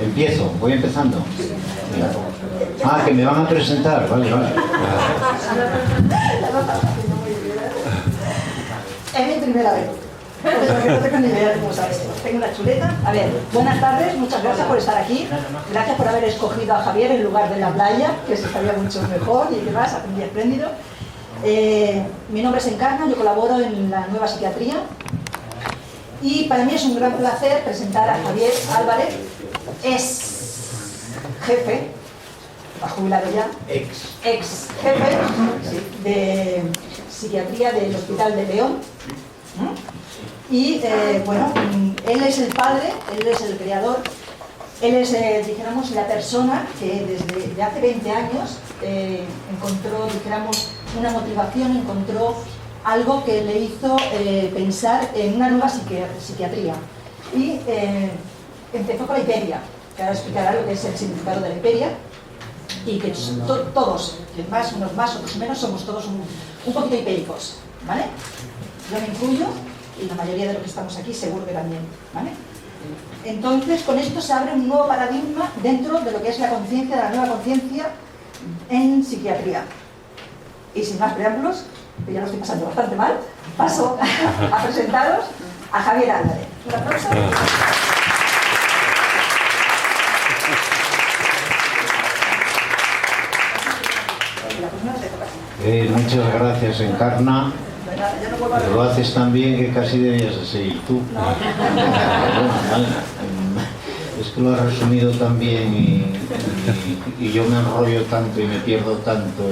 Empiezo, voy empezando. Ah, que me van a presentar, vale, vale. Es mi primera vez. No tengo ni idea de cómo sabes esto. Tengo una chuleta. A ver, buenas tardes, muchas gracias por estar aquí. Gracias por haber escogido a Javier en lugar de la playa, que se estaría mucho mejor y demás, hace un día espléndido. Mi nombre es Encarna, yo colaboro en la Nueva Psiquiatría. Y para mí es un gran placer presentar a Javier Álvarez, es jefe, ha jubilado ya, ex jefe de psiquiatría del Hospital de León. Y bueno, él es el padre, él es el creador, él es, dijéramos, la persona que desde hace 20 años encontró, dijéramos, una motivación, encontró algo que le hizo pensar en una nueva psiquiatría. Y empezó con la hiperia, que ahora explicará lo que es el significado de la hiperia, y que todos, unos más, otros menos, somos todos un poquito hipéricos, ¿vale? Yo me incluyo, y la mayoría de los que estamos aquí seguro que también, ¿vale? Entonces, con esto se abre un nuevo paradigma dentro de lo que es la conciencia, de la nueva conciencia en psiquiatría. Y sin más preámbulos, que ya lo estoy pasando bastante mal, paso a presentaros a Javier Álvarez. Un aplauso. Muchas gracias, Encarna. Lo haces tan bien que casi deberías de seguir tú. Vale. Es que lo has resumido tan bien y yo me enrollo tanto y me pierdo tanto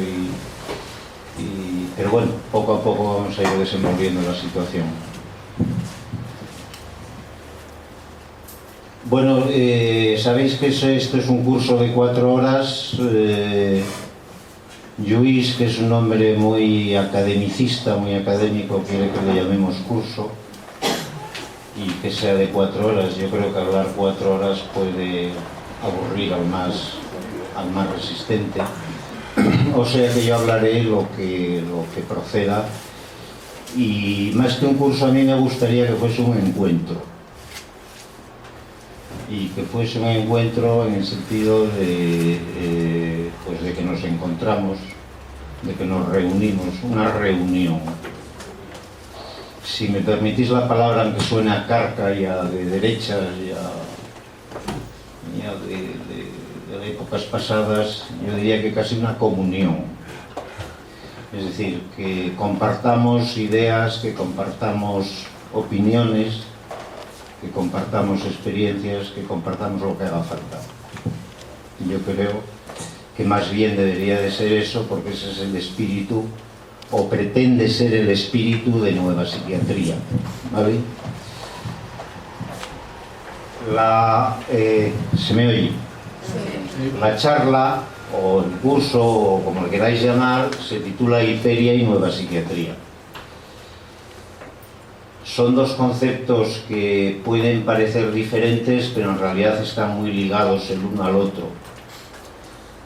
pero bueno, poco a poco vamos a ir desenvolviendo la situación. Bueno, sabéis que esto es un curso de 4 horas. Lluís, que es un hombre muy academicista, muy académico, quiere que le llamemos curso y que sea de 4 horas. Yo creo que hablar 4 horas puede aburrir al más resistente. O sea que yo hablaré lo que proceda, y más que un curso a mí me gustaría que fuese un encuentro, y que fuese un encuentro en el sentido de que nos encontramos, de que nos reunimos, una reunión. Si me permitís la palabra, aunque suene a carca y a de derechas y a de épocas pasadas, yo diría que casi una comunión. Es decir, que compartamos ideas, que compartamos opiniones, que compartamos experiencias, que compartamos lo que haga falta. Yo creo que más bien debería de ser eso, porque ese es el espíritu, o pretende ser el espíritu de Nueva Psiquiatría, ¿vale? ¿Se me oye? La charla, o el curso, o como le queráis llamar, se titula Hiperia y Nueva Psiquiatría. Son dos conceptos que pueden parecer diferentes, pero en realidad están muy ligados el uno al otro.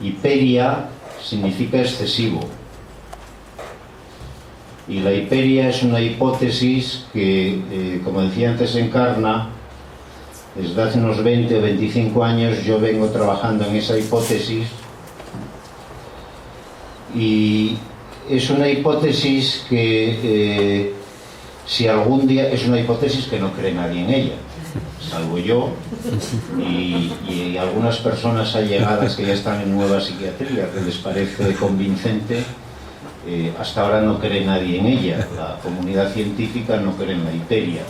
Hiperia significa excesivo, y la hiperia es una hipótesis que, como decía antes Encarna, desde hace unos 20 o 25 años yo vengo trabajando en esa hipótesis, y es una hipótesis que si algún día, es una hipótesis que no cree nadie en ella, salvo yo y algunas personas allegadas que ya están en Nueva Psiquiatría, que les parece convincente. Hasta ahora no cree nadie en ella, la comunidad científica no cree en la hiperia.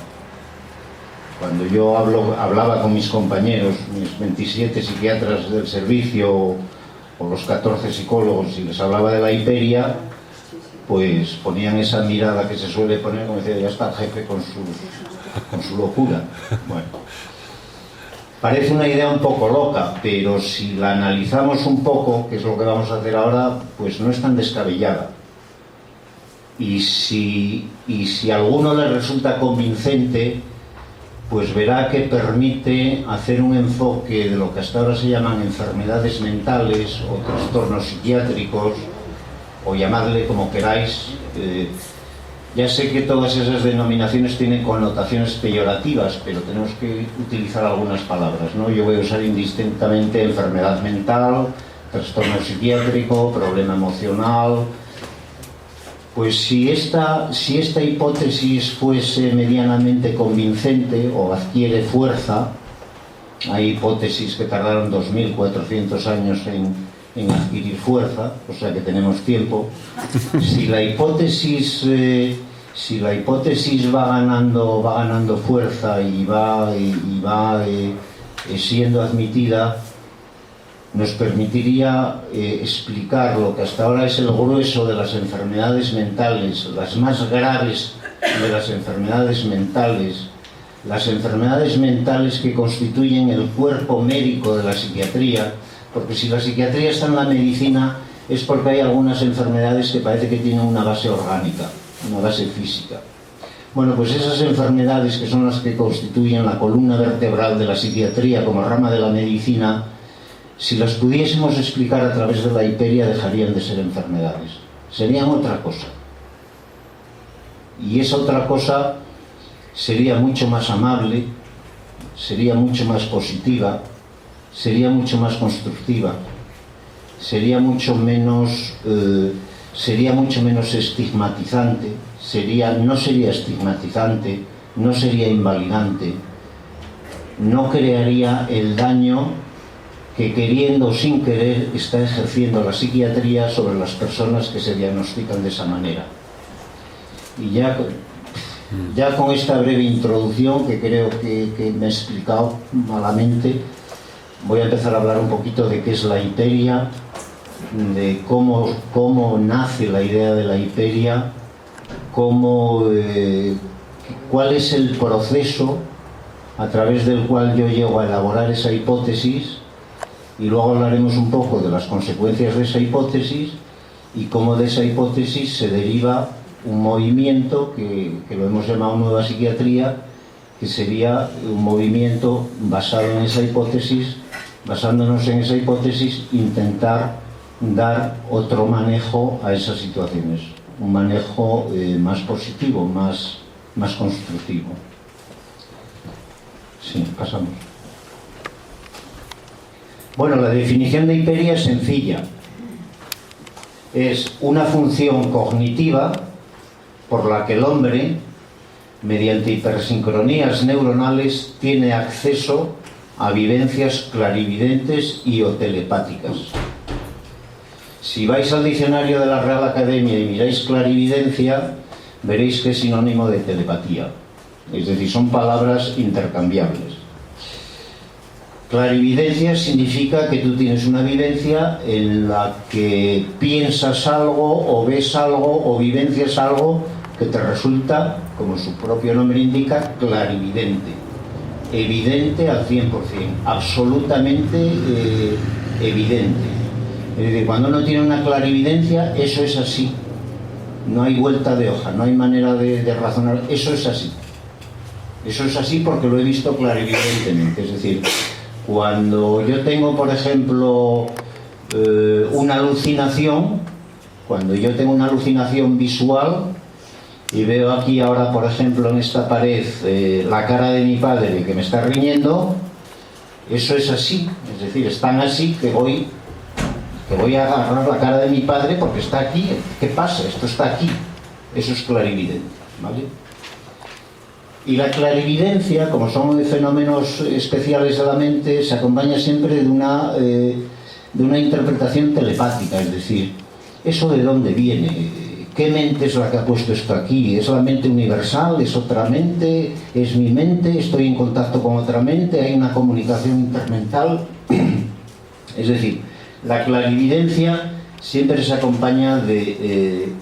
Cuando yo hablaba con mis compañeros, mis 27 psiquiatras del servicio o los 14 psicólogos, y les hablaba de la hiperia, pues ponían esa mirada que se suele poner, como decía, ya está el jefe con su locura. Bueno, parece una idea un poco loca, pero si la analizamos un poco, que es lo que vamos a hacer ahora, pues no es tan descabellada. Y si a alguno le resulta convincente, pues verá que permite hacer un enfoque de lo que hasta ahora se llaman enfermedades mentales o trastornos psiquiátricos, o llamadle como queráis, Ya sé que todas esas denominaciones tienen connotaciones peyorativas, pero tenemos que utilizar algunas palabras, ¿no? Yo voy a usar indistintamente enfermedad mental, trastorno psiquiátrico, problema emocional. Pues si esta hipótesis fuese medianamente convincente o adquiere fuerza, hay hipótesis que tardaron 2400 años en adquirir fuerza, o sea que tenemos tiempo. Si la hipótesis va ganando fuerza y va siendo admitida, nos permitiría explicar lo que hasta ahora es el grueso de las enfermedades mentales, las más graves de las enfermedades mentales que constituyen el cuerpo médico de la psiquiatría, porque si la psiquiatría está en la medicina es porque hay algunas enfermedades que parece que tienen una base orgánica, una base física. Bueno, pues esas enfermedades, que son las que constituyen la columna vertebral de la psiquiatría como rama de la medicina, si las pudiésemos explicar a través de la hiperia, dejarían de ser enfermedades, serían otra cosa. Y esa otra cosa sería mucho más amable, sería mucho más positiva, sería mucho más constructiva, sería mucho menos estigmatizante, no sería estigmatizante, no sería invalidante, no crearía el daño que, queriendo o sin querer, está ejerciendo la psiquiatría sobre las personas que se diagnostican de esa manera. Y ya con esta breve introducción, que creo que me he explicado malamente, voy a empezar a hablar un poquito de qué es la hiperia, de cómo nace la idea de la hiperia, cuál es el proceso a través del cual yo llego a elaborar esa hipótesis, y luego hablaremos un poco de las consecuencias de esa hipótesis y cómo de esa hipótesis se deriva un movimiento que lo hemos llamado Nueva Psiquiatría, que sería un movimiento basado en esa hipótesis, basándonos en esa hipótesis, intentar dar otro manejo a esas situaciones, un manejo más positivo, más constructivo. Sí, pasamos. Bueno, la definición de hiperia es sencilla. Es una función cognitiva por la que el hombre, mediante hipersincronías neuronales, tiene acceso a vivencias clarividentes y o telepáticas. Si vais al diccionario de la Real Academia y miráis clarividencia, veréis que es sinónimo de telepatía. Es decir, son palabras intercambiables. Clarividencia significa que tú tienes una vivencia en la que piensas algo o ves algo o vivencias algo que te resulta, como su propio nombre indica, clarividente, evidente al 100%, absolutamente evidente. Es decir, cuando uno tiene una clarividencia, eso es así, no hay vuelta de hoja, no hay manera de razonar, eso es así porque lo he visto clarividentemente. Es decir, cuando yo tengo, por ejemplo, una alucinación, cuando yo tengo una alucinación visual y veo aquí ahora, por ejemplo, en esta pared la cara de mi padre que me está riñendo, eso es así, es decir, es tan así que voy a agarrar la cara de mi padre porque está aquí. ¿Qué pasa? Esto está aquí. Eso es clarividente, ¿vale? Y la clarividencia, como son fenómenos especiales de la mente, se acompaña siempre de una interpretación telepática, es decir, ¿eso de dónde viene? ¿Qué mente es la que ha puesto esto aquí? ¿Es la mente universal? ¿Es otra mente? ¿Es mi mente? ¿Estoy en contacto con otra mente? ¿Hay una comunicación intermental? Es decir, la clarividencia siempre se acompaña de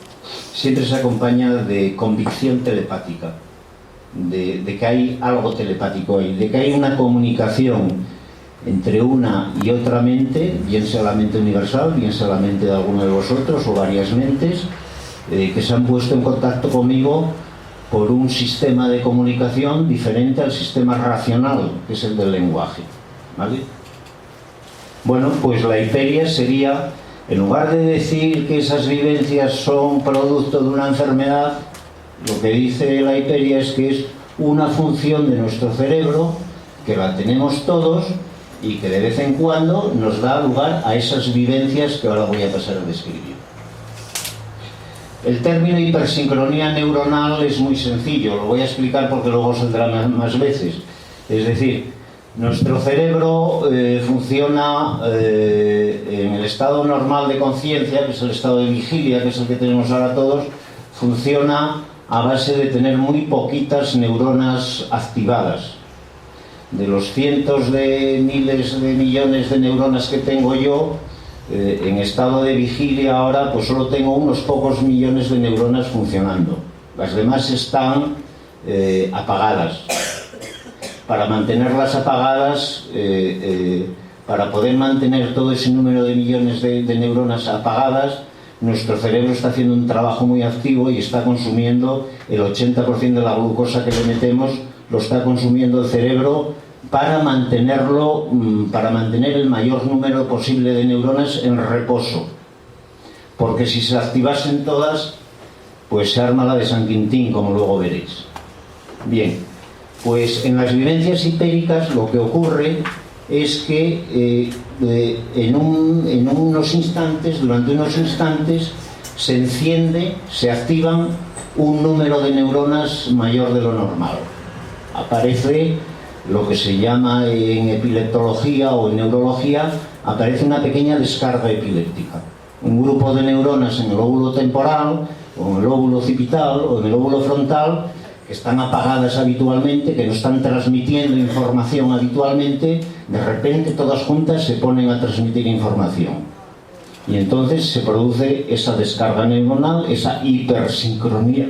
convicción telepática, de que hay algo telepático ahí, de que hay una comunicación entre una y otra mente, bien sea la mente universal, bien sea la mente de alguno de vosotros o varias mentes, que se han puesto en contacto conmigo por un sistema de comunicación diferente al sistema racional, que es el del lenguaje, ¿vale? Bueno, pues la hiperia sería, en lugar de decir que esas vivencias son producto de una enfermedad, Lo que dice la hiperia es que es una función de nuestro cerebro que la tenemos todos y que de vez en cuando nos da lugar a esas vivencias que ahora voy a pasar a describir. El término hipersincronía neuronal es muy sencillo, lo voy a explicar porque luego saldrá más veces. Es decir, nuestro cerebro funciona en el estado normal de conciencia, que es el estado de vigilia, que es el que tenemos ahora todos, funciona a base de tener muy poquitas neuronas activadas. De los cientos de miles de millones de neuronas que tengo yo, en estado de vigilia ahora, pues solo tengo unos pocos millones de neuronas funcionando. Las demás están apagadas. Para mantenerlas apagadas, para poder mantener todo ese número de millones de neuronas apagadas, nuestro cerebro está haciendo un trabajo muy activo y está consumiendo el 80% de la glucosa que le metemos, lo está consumiendo el cerebro para mantenerlo, para mantener el mayor número posible de neuronas en reposo. Porque si se activasen todas, pues se arma la de San Quintín, como luego veréis. Bien, pues en las vivencias hipéricas lo que ocurre es que en unos instantes, durante unos instantes, se enciende, se activan un número de neuronas mayor de lo normal. Aparece lo que se llama en epileptología o en neurología, aparece una pequeña descarga epiléptica. Un grupo de neuronas en el lóbulo temporal, o en el lóbulo occipital, o en el lóbulo frontal, que están apagadas habitualmente, que no están transmitiendo información habitualmente, de repente todas juntas se ponen a transmitir información. Y entonces se produce esa descarga neuronal, esa hipersincronía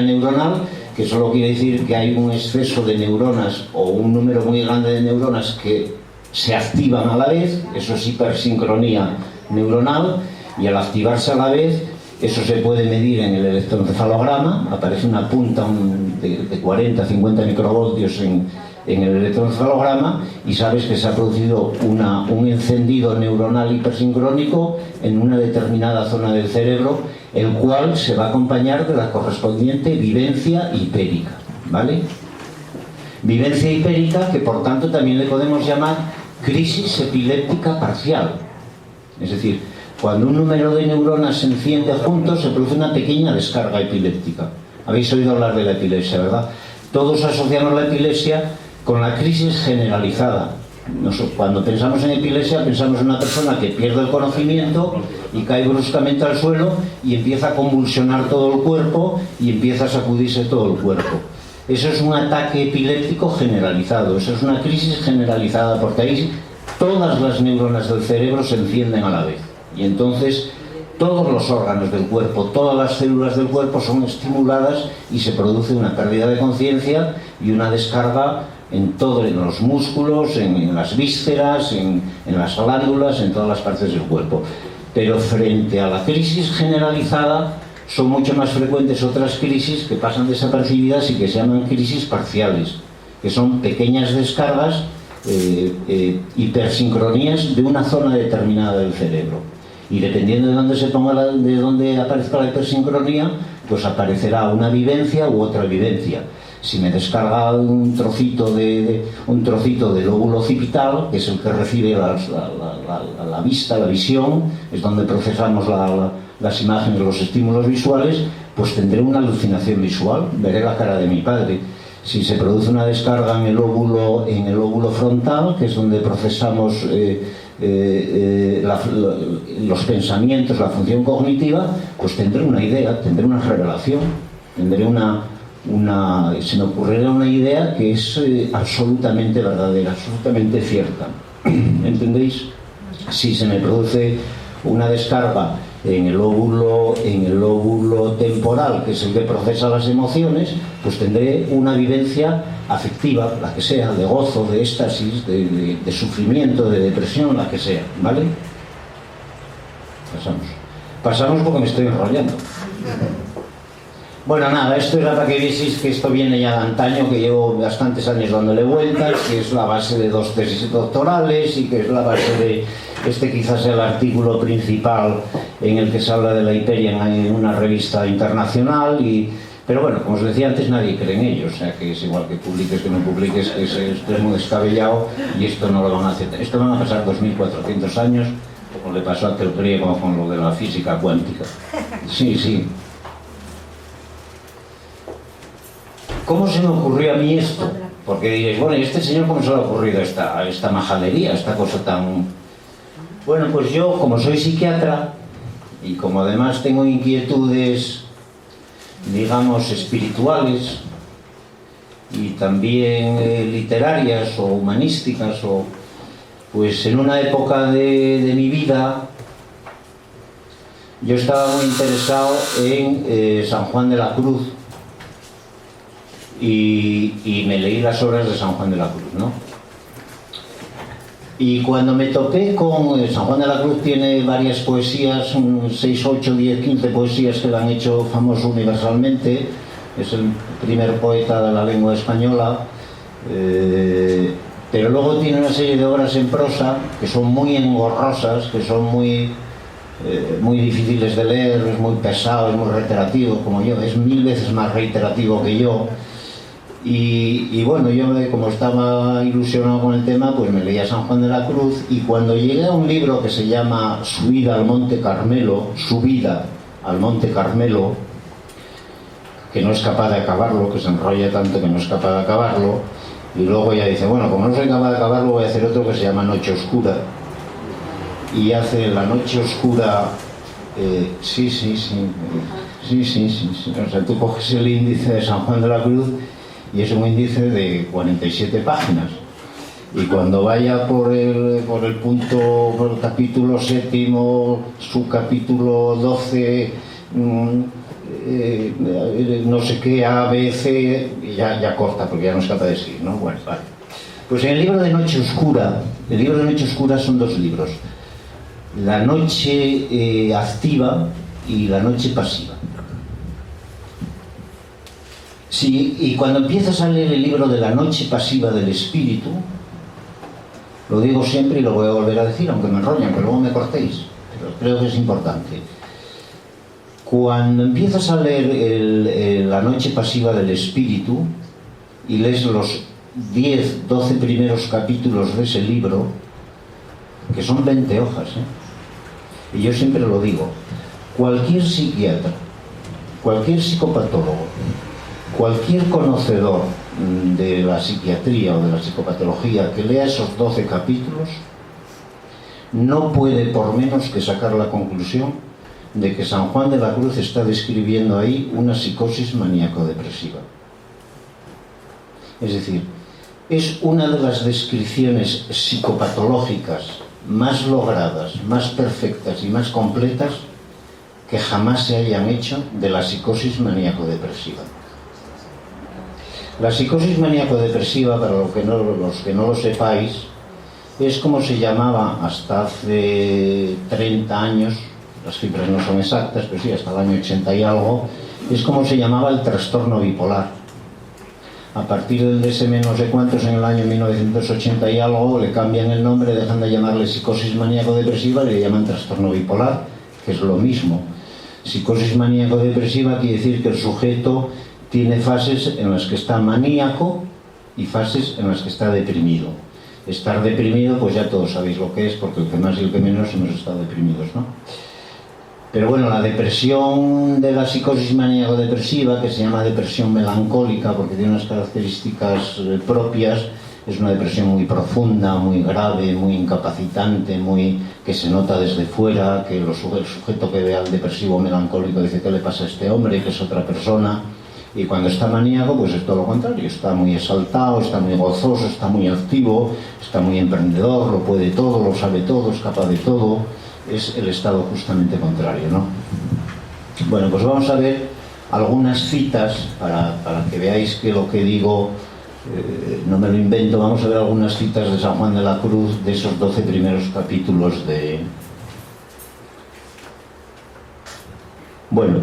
neuronal, que solo quiere decir que hay un exceso de neuronas o un número muy grande de neuronas que se activan a la vez. Eso es hipersincronía neuronal, y al activarse a la vez, eso se puede medir en el electroencefalograma. Aparece una punta de 40-50 microvoltios en el electroencefalograma, y sabes que se ha producido un encendido neuronal hipersincrónico en una determinada zona del cerebro, el cual se va a acompañar de la correspondiente vivencia hipérica, ¿vale? Vivencia hipérica que por tanto también le podemos llamar crisis epiléptica parcial. Es decir, cuando un número de neuronas se enciende juntos, se produce una pequeña descarga epiléptica. Habéis oído hablar de la epilepsia, ¿verdad? Todos asociamos la epilepsia con la crisis generalizada. Cuando pensamos en epilepsia, pensamos en una persona que pierde el conocimiento y cae bruscamente al suelo y empieza a convulsionar todo el cuerpo y empieza a sacudirse todo el cuerpo. Eso es un ataque epiléptico generalizado, eso es una crisis generalizada, porque ahí todas las neuronas del cerebro se encienden a la vez. Y entonces todos los órganos del cuerpo, todas las células del cuerpo son estimuladas y se produce una pérdida de conciencia y una descarga en los músculos, en las vísceras, en las glándulas, en todas las partes del cuerpo. Pero frente a la crisis generalizada son mucho más frecuentes otras crisis que pasan desapercibidas y que se llaman crisis parciales, que son pequeñas descargas, hipersincronías de una zona determinada del cerebro. Y dependiendo de dónde aparezca la hipersincronía, pues aparecerá una vivencia u otra vivencia. Si me descarga un trocito del lóbulo occipital, que es el que recibe la vista, la visión, es donde procesamos las imágenes, los estímulos visuales, pues tendré una alucinación visual, veré la cara de mi padre. Si se produce una descarga en el lóbulo frontal, que es donde procesamos los pensamientos, la función cognitiva, pues tendré una idea, tendré una revelación, se me ocurrirá una idea que es absolutamente verdadera, absolutamente cierta. ¿Entendéis? Si se me produce una descarga en el lóbulo temporal, que es el que procesa las emociones, pues tendré una vivencia afectiva, la que sea, de gozo, de éxtasis, de sufrimiento, de depresión, la que sea, ¿vale? Pasamos porque me estoy enrollando. Bueno, nada, esto era para que vieseis que esto viene ya de antaño, que llevo bastantes años dándole vueltas, que es la base de 2 tesis doctorales y que es la base de, quizás el artículo principal en el que se habla de la hiperia en una revista internacional, pero bueno, como os decía antes, nadie cree en ello, o sea que es igual que publiques que no publiques, que esto es muy descabellado y esto no lo van a hacer. Esto van a pasar 2400 años, como le pasó a aquel griego con lo de la física cuántica. Sí, sí. ¿Cómo se me ocurrió a mí esto? Porque diréis, bueno, ¿y este señor cómo se le ha ocurrido esta majadería, esta cosa tan...? Bueno, pues yo, como soy psiquiatra, y como además tengo inquietudes, digamos, espirituales, y también literarias o humanísticas, pues en una época de mi vida, yo estaba muy interesado en San Juan de la Cruz, y me leí las obras de San Juan de la Cruz, ¿no? Y cuando me topé con San Juan de la Cruz, tiene varias poesías, 6, 8, 10, 15 poesías que lo han hecho famoso universalmente. Es el primer poeta de la lengua española, pero luego tiene una serie de obras en prosa que son muy engorrosas, que son muy difíciles de leer, es muy pesado, es muy reiterativo, como yo, es 1000 veces más reiterativo que yo. Y bueno, yo como estaba ilusionado con el tema, pues me leía San Juan de la Cruz, y cuando llegué a un libro que se llama Subida al Monte Carmelo, que no es capaz de acabarlo, que se enrolla tanto que no es capaz de acabarlo, y luego ya dice, bueno, como no soy capaz de acabarlo, voy a hacer otro que se llama Noche Oscura, y hace La Noche Oscura. Sí, o sea, tú coges el índice de San Juan de la Cruz y es un índice de 47 páginas, y cuando vaya por el capítulo 7º, subcapítulo 12, no sé qué, A, B, C, y ya corta porque ya no es capaz de seguir, ¿no? Bueno, vale. Pues en el libro de Noche Oscura, son 2 libros: La noche activa y la noche pasiva. Sí, y cuando empiezas a leer el libro de la noche pasiva del espíritu, lo digo siempre y lo voy a volver a decir, aunque me enrollen, que luego me cortéis, pero creo que es importante. Cuando empiezas a leer la noche pasiva del espíritu y lees los 10, 12 primeros capítulos de ese libro, que son 20 hojas, y yo siempre lo digo, cualquier psiquiatra, cualquier psicopatólogo, cualquier conocedor de la psiquiatría o de la psicopatología que lea esos 12 capítulos no puede por menos que sacar la conclusión de que San Juan de la Cruz está describiendo ahí una psicosis maníaco-depresiva. Es decir, es una de las descripciones psicopatológicas más logradas, más perfectas y más completas que jamás se hayan hecho de la psicosis maníaco-depresiva. La psicosis maníaco-depresiva, para los que no lo sepáis, es como se llamaba hasta hace 30 años, las cifras no son exactas, pero sí, hasta el año 80 y algo, es como se llamaba el trastorno bipolar. A partir del DSM no sé cuántos, en el año 1980 y algo, le cambian el nombre, dejan de llamarle psicosis maníaco-depresiva y le llaman trastorno bipolar, que es lo mismo. Psicosis maníaco-depresiva quiere decir que el sujeto tiene fases en las que está maníaco y fases en las que está deprimido. Estar deprimido, pues ya todos sabéis lo que es, porque el que más y el que menos hemos estado deprimidos, ¿no? Pero bueno, la depresión de la psicosis maníaco-depresiva, que se llama depresión melancólica porque tiene unas características propias, es una depresión muy profunda, muy grave, muy incapacitante, que se nota desde fuera, que el sujeto que ve al depresivo melancólico dice ¿qué le pasa a este hombre?, que es otra persona. Y cuando está maníaco, pues es todo lo contrario, está muy exaltado, está muy gozoso, está muy activo, está muy emprendedor, lo puede todo, lo sabe todo, es capaz de todo. Es el estado justamente contrario, ¿no? Bueno, pues vamos a ver algunas citas para que veáis que lo que digo no me lo invento. Vamos a ver algunas citas de San Juan de la Cruz, de esos 12 primeros capítulos de... Bueno,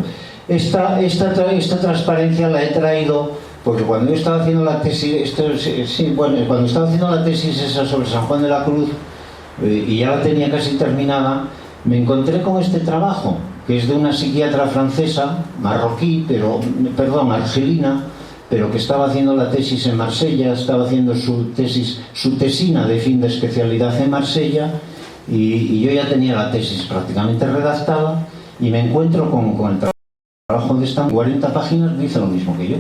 esta transparencia la he traído porque cuando yo estaba haciendo la tesis, cuando estaba haciendo la tesis esa sobre San Juan de la Cruz, y ya la tenía casi terminada, me encontré con este trabajo, que es de una psiquiatra francesa, marroquí, argelina, pero que estaba haciendo la tesis en Marsella, estaba haciendo su tesina de fin de especialidad en Marsella, y yo ya tenía la tesis prácticamente redactada, y me encuentro con el trabajo de esta 40 páginas, dice lo mismo que yo.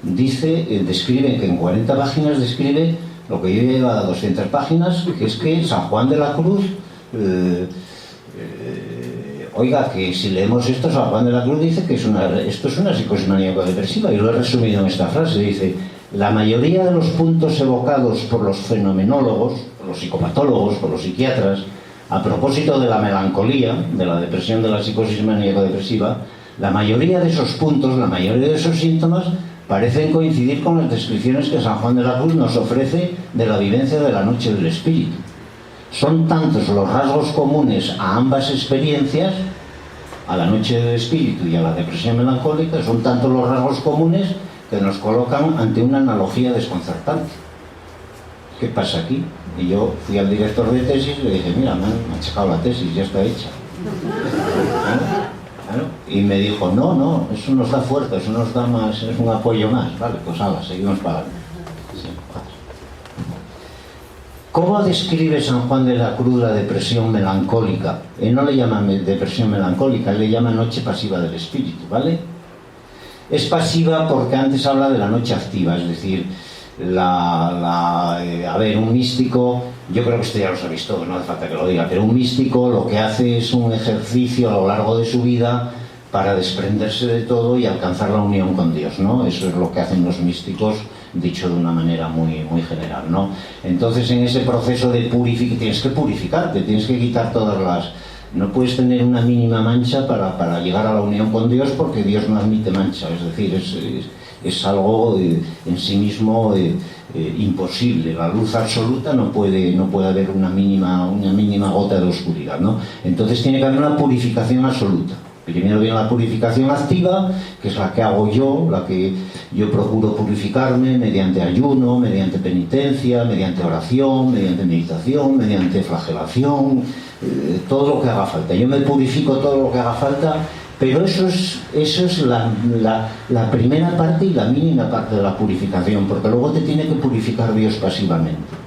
Describe que en 40 páginas describe lo que yo llevo a 200 páginas, que es que San Juan de la Cruz, oiga, que si leemos esto, San Juan de la Cruz dice que esto es una psicosis maníaco-depresiva, y lo he resumido en esta frase, dice: la mayoría de los puntos evocados por los fenomenólogos, por los psicopatólogos, por los psiquiatras, a propósito de la melancolía, de la depresión, de la psicosis maníaco-depresiva, la mayoría de esos puntos, la mayoría de esos síntomas parecen coincidir con las descripciones que San Juan de la Cruz nos ofrece de la vivencia de la noche del espíritu. Son tantos los rasgos comunes a ambas experiencias, a la noche del espíritu y a la depresión melancólica, son tantos los rasgos comunes que nos colocan ante una analogía desconcertante. ¿Qué pasa aquí? Y yo fui al director de tesis y le dije: mira, me han checado la tesis, ya está hecha. Claro. Y me dijo: no, eso nos da fuerza, eso nos da más, es un apoyo más. Vale, pues ahora, seguimos pagando. Sí, ¿cómo describe San Juan de la Cruz la depresión melancólica? Él no le llama depresión melancólica, él le llama noche pasiva del espíritu, ¿vale? Es pasiva porque antes habla de la noche activa, es decir, un místico, yo creo que esto ya lo sabéis todos, no hace falta que lo diga, pero un místico lo que hace es un ejercicio a lo largo de su vida para desprenderse de todo y alcanzar la unión con Dios, ¿no? Eso es lo que hacen los místicos, dicho de una manera muy, muy general, ¿no? Entonces, en ese proceso de purificación, tienes que purificarte, tienes que quitar todas las... No puedes tener una mínima mancha para llegar a la unión con Dios, porque Dios no admite mancha, es decir, es algo en sí mismo imposible. La luz absoluta no puede haber una mínima gota de oscuridad, ¿no? Entonces tiene que haber una purificación absoluta. Primero viene la purificación activa, que es la que hago yo, la que yo procuro purificarme mediante ayuno, mediante penitencia, mediante oración, mediante meditación, mediante flagelación, todo lo que haga falta. Yo me purifico todo lo que haga falta, pero eso es la primera parte y la mínima parte de la purificación, porque luego te tiene que purificar Dios pasivamente.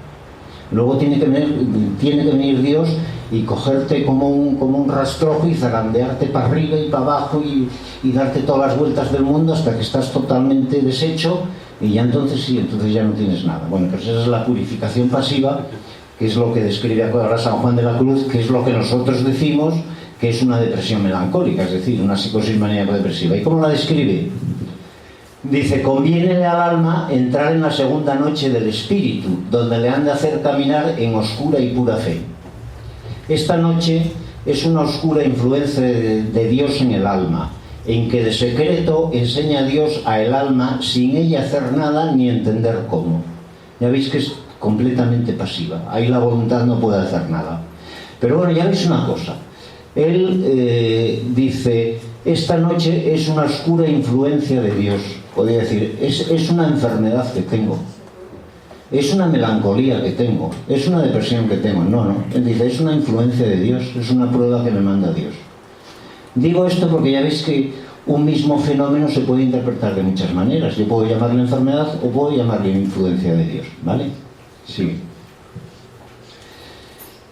Luego tiene que venir Dios y cogerte como un rastrojo y zarandearte para arriba y para abajo y darte todas las vueltas del mundo hasta que estás totalmente deshecho, y ya entonces ya no tienes nada. Bueno, pues esa es la purificación pasiva, que es lo que describe ahora San Juan de la Cruz, que es lo que nosotros decimos que es una depresión melancólica, es decir, una psicosis maníaco-depresiva. ¿Y cómo la describe? Dice: conviene al alma entrar en la segunda noche del espíritu, donde le han de hacer caminar en oscura y pura fe. Esta noche es una oscura influencia de Dios en el alma, en que de secreto enseña a Dios a el alma sin ella hacer nada ni entender cómo. Ya veis que es completamente pasiva, ahí la voluntad no puede hacer nada. Pero bueno, ya veis una cosa, él dice: esta noche es una oscura influencia de Dios. Podría decir, es una enfermedad que tengo, es una melancolía que tengo, es una depresión que tengo. No, él dice: es una influencia de Dios, es una prueba que me manda Dios. Digo esto porque ya veis que un mismo fenómeno se puede interpretar de muchas maneras. Yo puedo llamarle enfermedad o puedo llamarle influencia de Dios, ¿vale? Sí.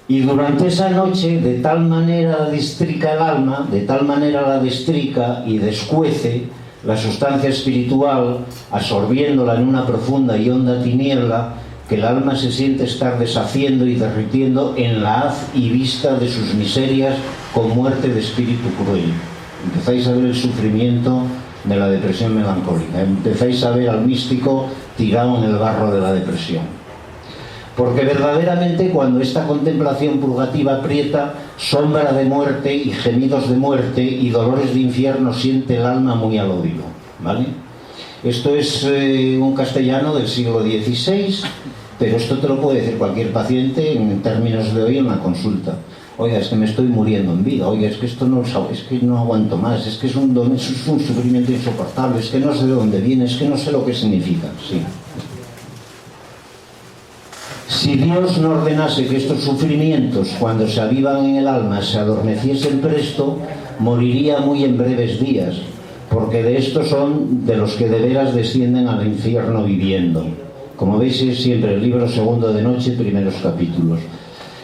Y durante esa noche, de tal manera la destrica el alma, de tal manera la destrica y descuece la sustancia espiritual, absorbiéndola en una profunda y honda tiniebla, que el alma se siente estar deshaciendo y derritiendo en la haz y vista de sus miserias con muerte de espíritu cruel. Empezáis a ver el sufrimiento de la depresión melancólica, empezáis a ver al místico tirado en el barro de la depresión. Porque verdaderamente, cuando esta contemplación purgativa aprieta, sombra de muerte y gemidos de muerte y dolores de infierno siente el alma muy a lo vivo, ¿vale? Esto es un castellano del siglo XVI, pero esto te lo puede decir cualquier paciente en términos de hoy en la consulta. Oiga, es que me estoy muriendo en vida, oiga, es que esto no, es que no aguanto más, es que es un sufrimiento insoportable, es que no sé de dónde viene, es que no sé lo que significa, sí. Si Dios no ordenase que estos sufrimientos, cuando se avivan en el alma, se adormeciesen presto, moriría muy en breves días, porque de estos son de los que de veras descienden al infierno viviendo. Como veis, es siempre el libro segundo de noche, primeros capítulos.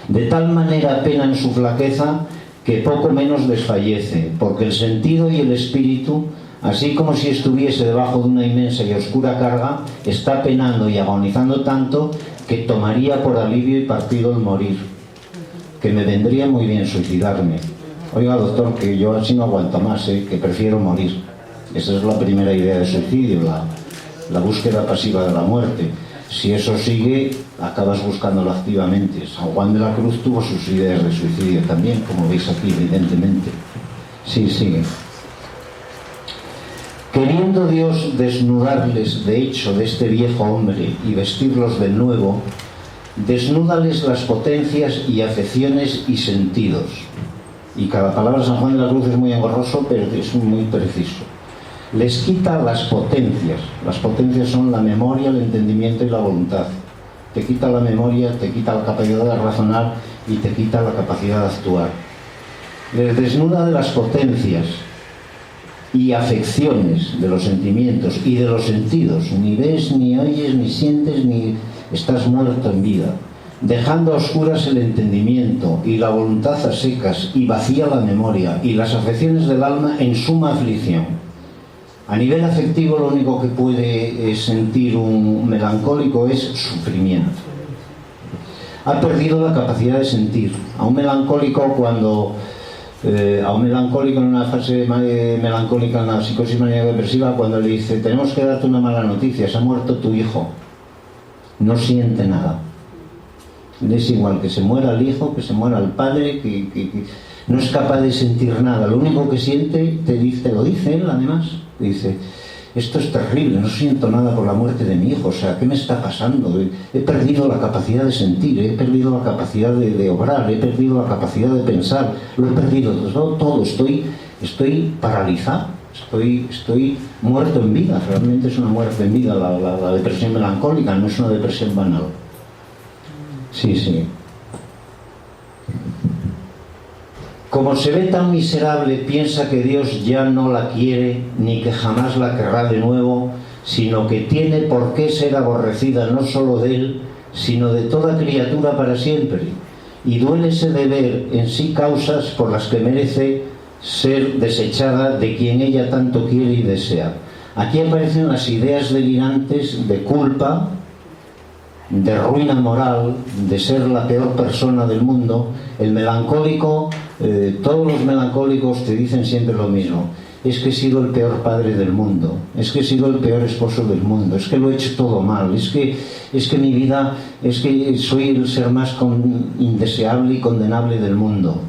De tal manera pena en su flaqueza que poco menos desfallece, porque el sentido y el espíritu, así como si estuviese debajo de una inmensa y oscura carga, está penando y agonizando tanto que tomaría por alivio y partido el morir, que me vendría muy bien suicidarme. Oiga, doctor, que yo así no aguanto más, que prefiero morir. Esa es la primera idea de suicidio, la búsqueda pasiva de la muerte. Si eso sigue, acabas buscándolo activamente. San Juan de la Cruz tuvo sus ideas de suicidio también, como veis aquí, evidentemente. Sí, sigue. Queriendo Dios desnudarles de hecho de este viejo hombre y vestirlos de nuevo, desnúdales las potencias y afecciones y sentidos. Y cada palabra de San Juan de la Cruz es muy engorroso, pero es muy preciso. Les quita las potencias. Las potencias son la memoria, el entendimiento y la voluntad. Te quita la memoria, te quita la capacidad de razonar y te quita la capacidad de actuar. Les desnuda de las potencias y afecciones de los sentimientos y de los sentidos. Ni ves, ni oyes, ni sientes, ni estás muerto en vida. Dejando a oscuras el entendimiento y la voluntad a secas y vacía la memoria y las afecciones del alma en suma aflicción. A nivel afectivo, lo único que puede sentir un melancólico es sufrimiento. Ha perdido la capacidad de sentir. A un melancólico en una fase melancólica, en la psicosis maníaco-depresiva, cuando le dice: tenemos que darte una mala noticia, se ha muerto tu hijo, no siente nada. Es igual que se muera el hijo, que se muera el padre, que no es capaz de sentir nada. Lo único que siente, lo dice él además, dice: esto es terrible, no siento nada por la muerte de mi hijo, o sea, ¿qué me está pasando? He perdido la capacidad de sentir, he perdido la capacidad de obrar, he perdido la capacidad de pensar, lo he perdido todo, estoy paralizado, estoy muerto en vida. Realmente es una muerte en vida la depresión melancólica, no es una depresión banal. Sí. Como se ve tan miserable, piensa que Dios ya no la quiere, ni que jamás la querrá de nuevo, sino que tiene por qué ser aborrecida no solo de él, sino de toda criatura para siempre. Y duélese de ver en sí causas por las que merece ser desechada de quien ella tanto quiere y desea. Aquí aparecen las ideas delirantes de culpa, de ruina moral, de ser la peor persona del mundo. El melancólico, todos los melancólicos te dicen siempre lo mismo: es que he sido el peor padre del mundo, es que he sido el peor esposo del mundo, es que lo he hecho todo mal, es que mi vida, es que soy el ser más indeseable y condenable del mundo.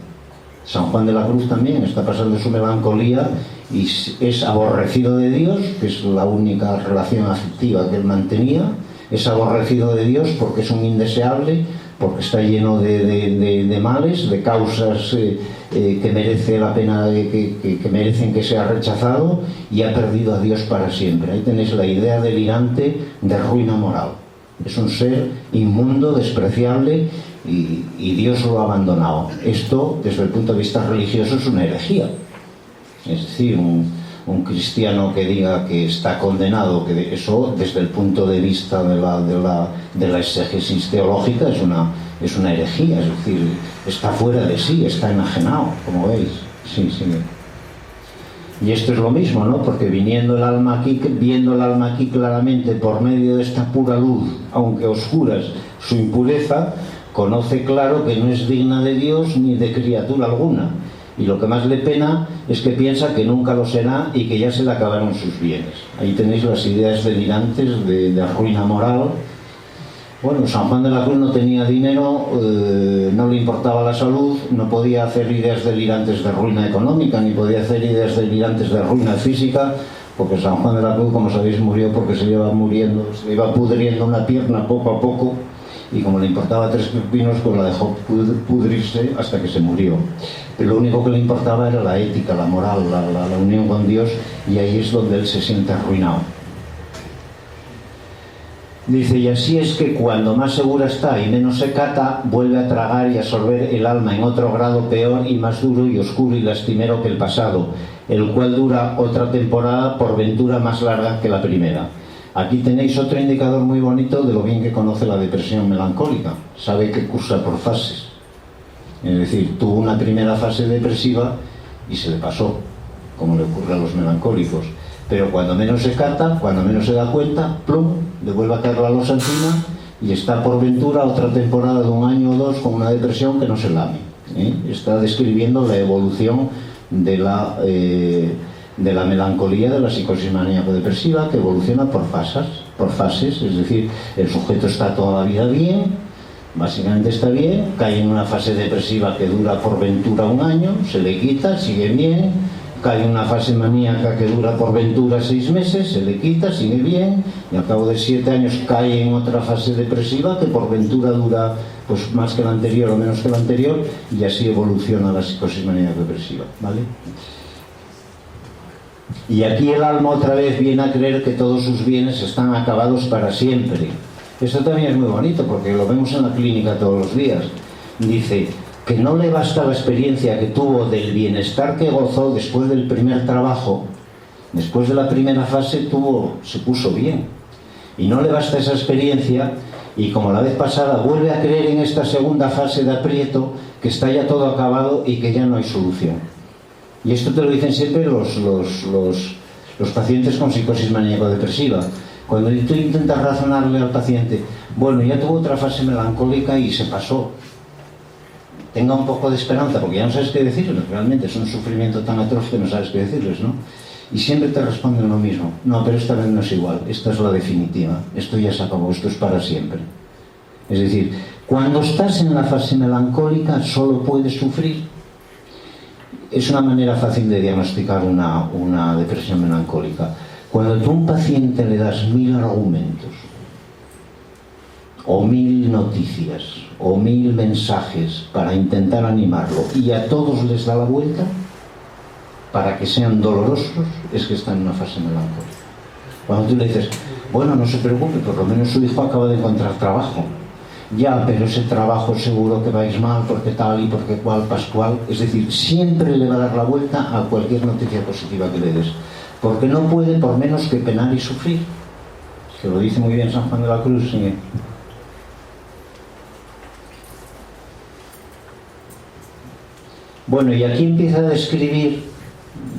San Juan de la Cruz también está pasando su melancolía y es aborrecido de Dios, que es la única relación afectiva que él mantenía. Es aborrecido de Dios porque es un indeseable, porque está lleno de males, de causas que merece la pena, que merecen que sea rechazado, y ha perdido a Dios para siempre. Ahí tenéis la idea delirante de ruina moral. Es un ser inmundo, despreciable, y Dios lo ha abandonado. Esto, desde el punto de vista religioso, es una herejía. Es decir, un cristiano que diga que está condenado, que eso, desde el punto de vista de la exégesis teológica, es una herejía. Es decir, está fuera de sí, está enajenado, como veis. Sí. Y esto es lo mismo, ¿no? Porque viendo el alma aquí claramente por medio de esta pura luz, aunque oscuras su impureza, conoce claro que no es digna de Dios ni de criatura alguna. Y lo que más le pena es que piensa que nunca lo será y que ya se le acabaron sus bienes. Ahí tenéis las ideas delirantes de ruina moral. Bueno, San Juan de la Cruz no tenía dinero, no le importaba la salud, no podía hacer ideas delirantes de ruina económica, ni podía hacer ideas delirantes de ruina física, porque San Juan de la Cruz, como sabéis, murió porque se iba pudriendo una pierna poco a poco, y como le importaba 3 pepinos, pues la dejó pudrirse hasta que se murió. Pero lo único que le importaba era la ética, la moral, la unión con Dios, y ahí es donde él se siente arruinado. Dice, y así es que cuando más segura está y menos se cata, vuelve a tragar y absorber el alma en otro grado peor y más duro y oscuro y lastimero que el pasado, el cual dura otra temporada por ventura más larga que la primera. Aquí tenéis otro indicador muy bonito de lo bien que conoce la depresión melancólica. Sabe que cursa por fases. Es decir, tuvo una primera fase depresiva y se le pasó, como le ocurre a los melancólicos. Pero cuando menos se cata, cuando menos se da cuenta, plum, le vuelve a caer la losa encima y está por ventura otra temporada de 1 año o 2 con una depresión que no se lame. Está describiendo la evolución de la melancolía, de la psicosis maníaco-depresiva, que evoluciona por fases, es decir, el sujeto está toda la vida bien, básicamente está bien, cae en una fase depresiva que dura por ventura 1 año, se le quita, sigue bien, cae en una fase maníaca que dura por ventura 6 meses, se le quita, sigue bien, y al cabo de 7 años cae en otra fase depresiva que por ventura dura pues más que la anterior o menos que la anterior, y así evoluciona la psicosis maníaco-depresiva, ¿vale? Y aquí el alma otra vez viene a creer que todos sus bienes están acabados para siempre. Esto también es muy bonito porque lo vemos en la clínica todos los días. Dice que no le basta la experiencia que tuvo del bienestar que gozó después del primer trabajo, después de la primera fase se puso bien. Y no le basta esa experiencia y como la vez pasada vuelve a creer en esta segunda fase de aprieto que está ya todo acabado y que ya no hay solución. Y esto te lo dicen siempre los pacientes con psicosis maníaco-depresiva. Cuando tú intentas razonarle al paciente, bueno, ya tuvo otra fase melancólica y se pasó, tenga un poco de esperanza, porque ya no sabes qué decirles, realmente es un sufrimiento tan atroz que no sabes qué decirles, ¿no? Y siempre te responden lo mismo, no, pero esta vez no es igual, esta es la definitiva, esto ya se acabó, esto es para siempre. Es decir, cuando estás en la fase melancólica solo puedes sufrir. Es una manera fácil de diagnosticar una depresión melancólica. Cuando tú a un paciente le das 1000 argumentos, o 1000 noticias, o 1000 mensajes para intentar animarlo, y a todos les da la vuelta, para que sean dolorosos, es que está en una fase melancólica. Cuando tú le dices, bueno, no se preocupe, por lo menos su hijo acaba de encontrar trabajo. Ya, pero ese trabajo seguro que vais mal, porque tal y porque cual, pascual. Es decir, siempre le va a dar la vuelta a cualquier noticia positiva que le des. Porque no puede por menos que penar y sufrir. Que lo dice muy bien San Juan de la Cruz. ¿Sí? Bueno, y aquí empieza a describir,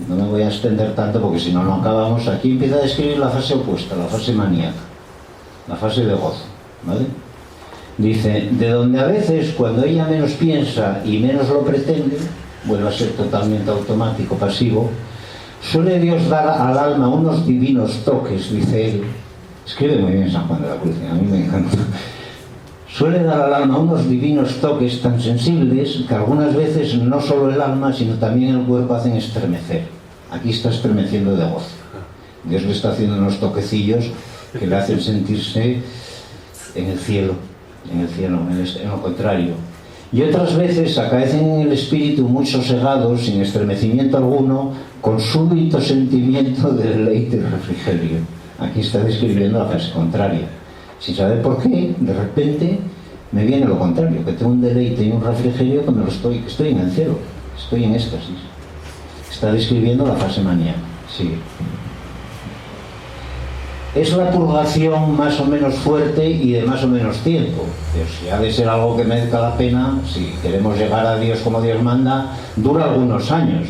no me voy a extender tanto porque si no, no acabamos. Aquí empieza a describir la fase opuesta, la fase maníaca, la fase de gozo, ¿vale? Dice, de donde a veces, cuando ella menos piensa y menos lo pretende, vuelve a ser totalmente automático, pasivo, suele Dios dar al alma unos divinos toques, dice él. Escribe muy bien San Juan de la Cruz, a mí me encanta. Suele dar al alma unos divinos toques tan sensibles que algunas veces no solo el alma, sino también el cuerpo hacen estremecer. Aquí está estremeciendo de gozo. Dios le está haciendo unos toquecillos que le hacen sentirse en el cielo, en lo contrario. Y otras veces acaecen en el espíritu muy sosegados, sin estremecimiento alguno, con súbito sentimiento de deleite y refrigerio. Aquí está describiendo la fase contraria. Sin saber por qué, de repente me viene lo contrario, que tengo un deleite y un refrigerio que estoy en el cielo, estoy en éxtasis. Está describiendo la fase maníaca. Sí. Es la purgación más o menos fuerte y de más o menos tiempo. Pero si ha de ser algo que merezca la pena, si queremos llegar a Dios como Dios manda, dura algunos años,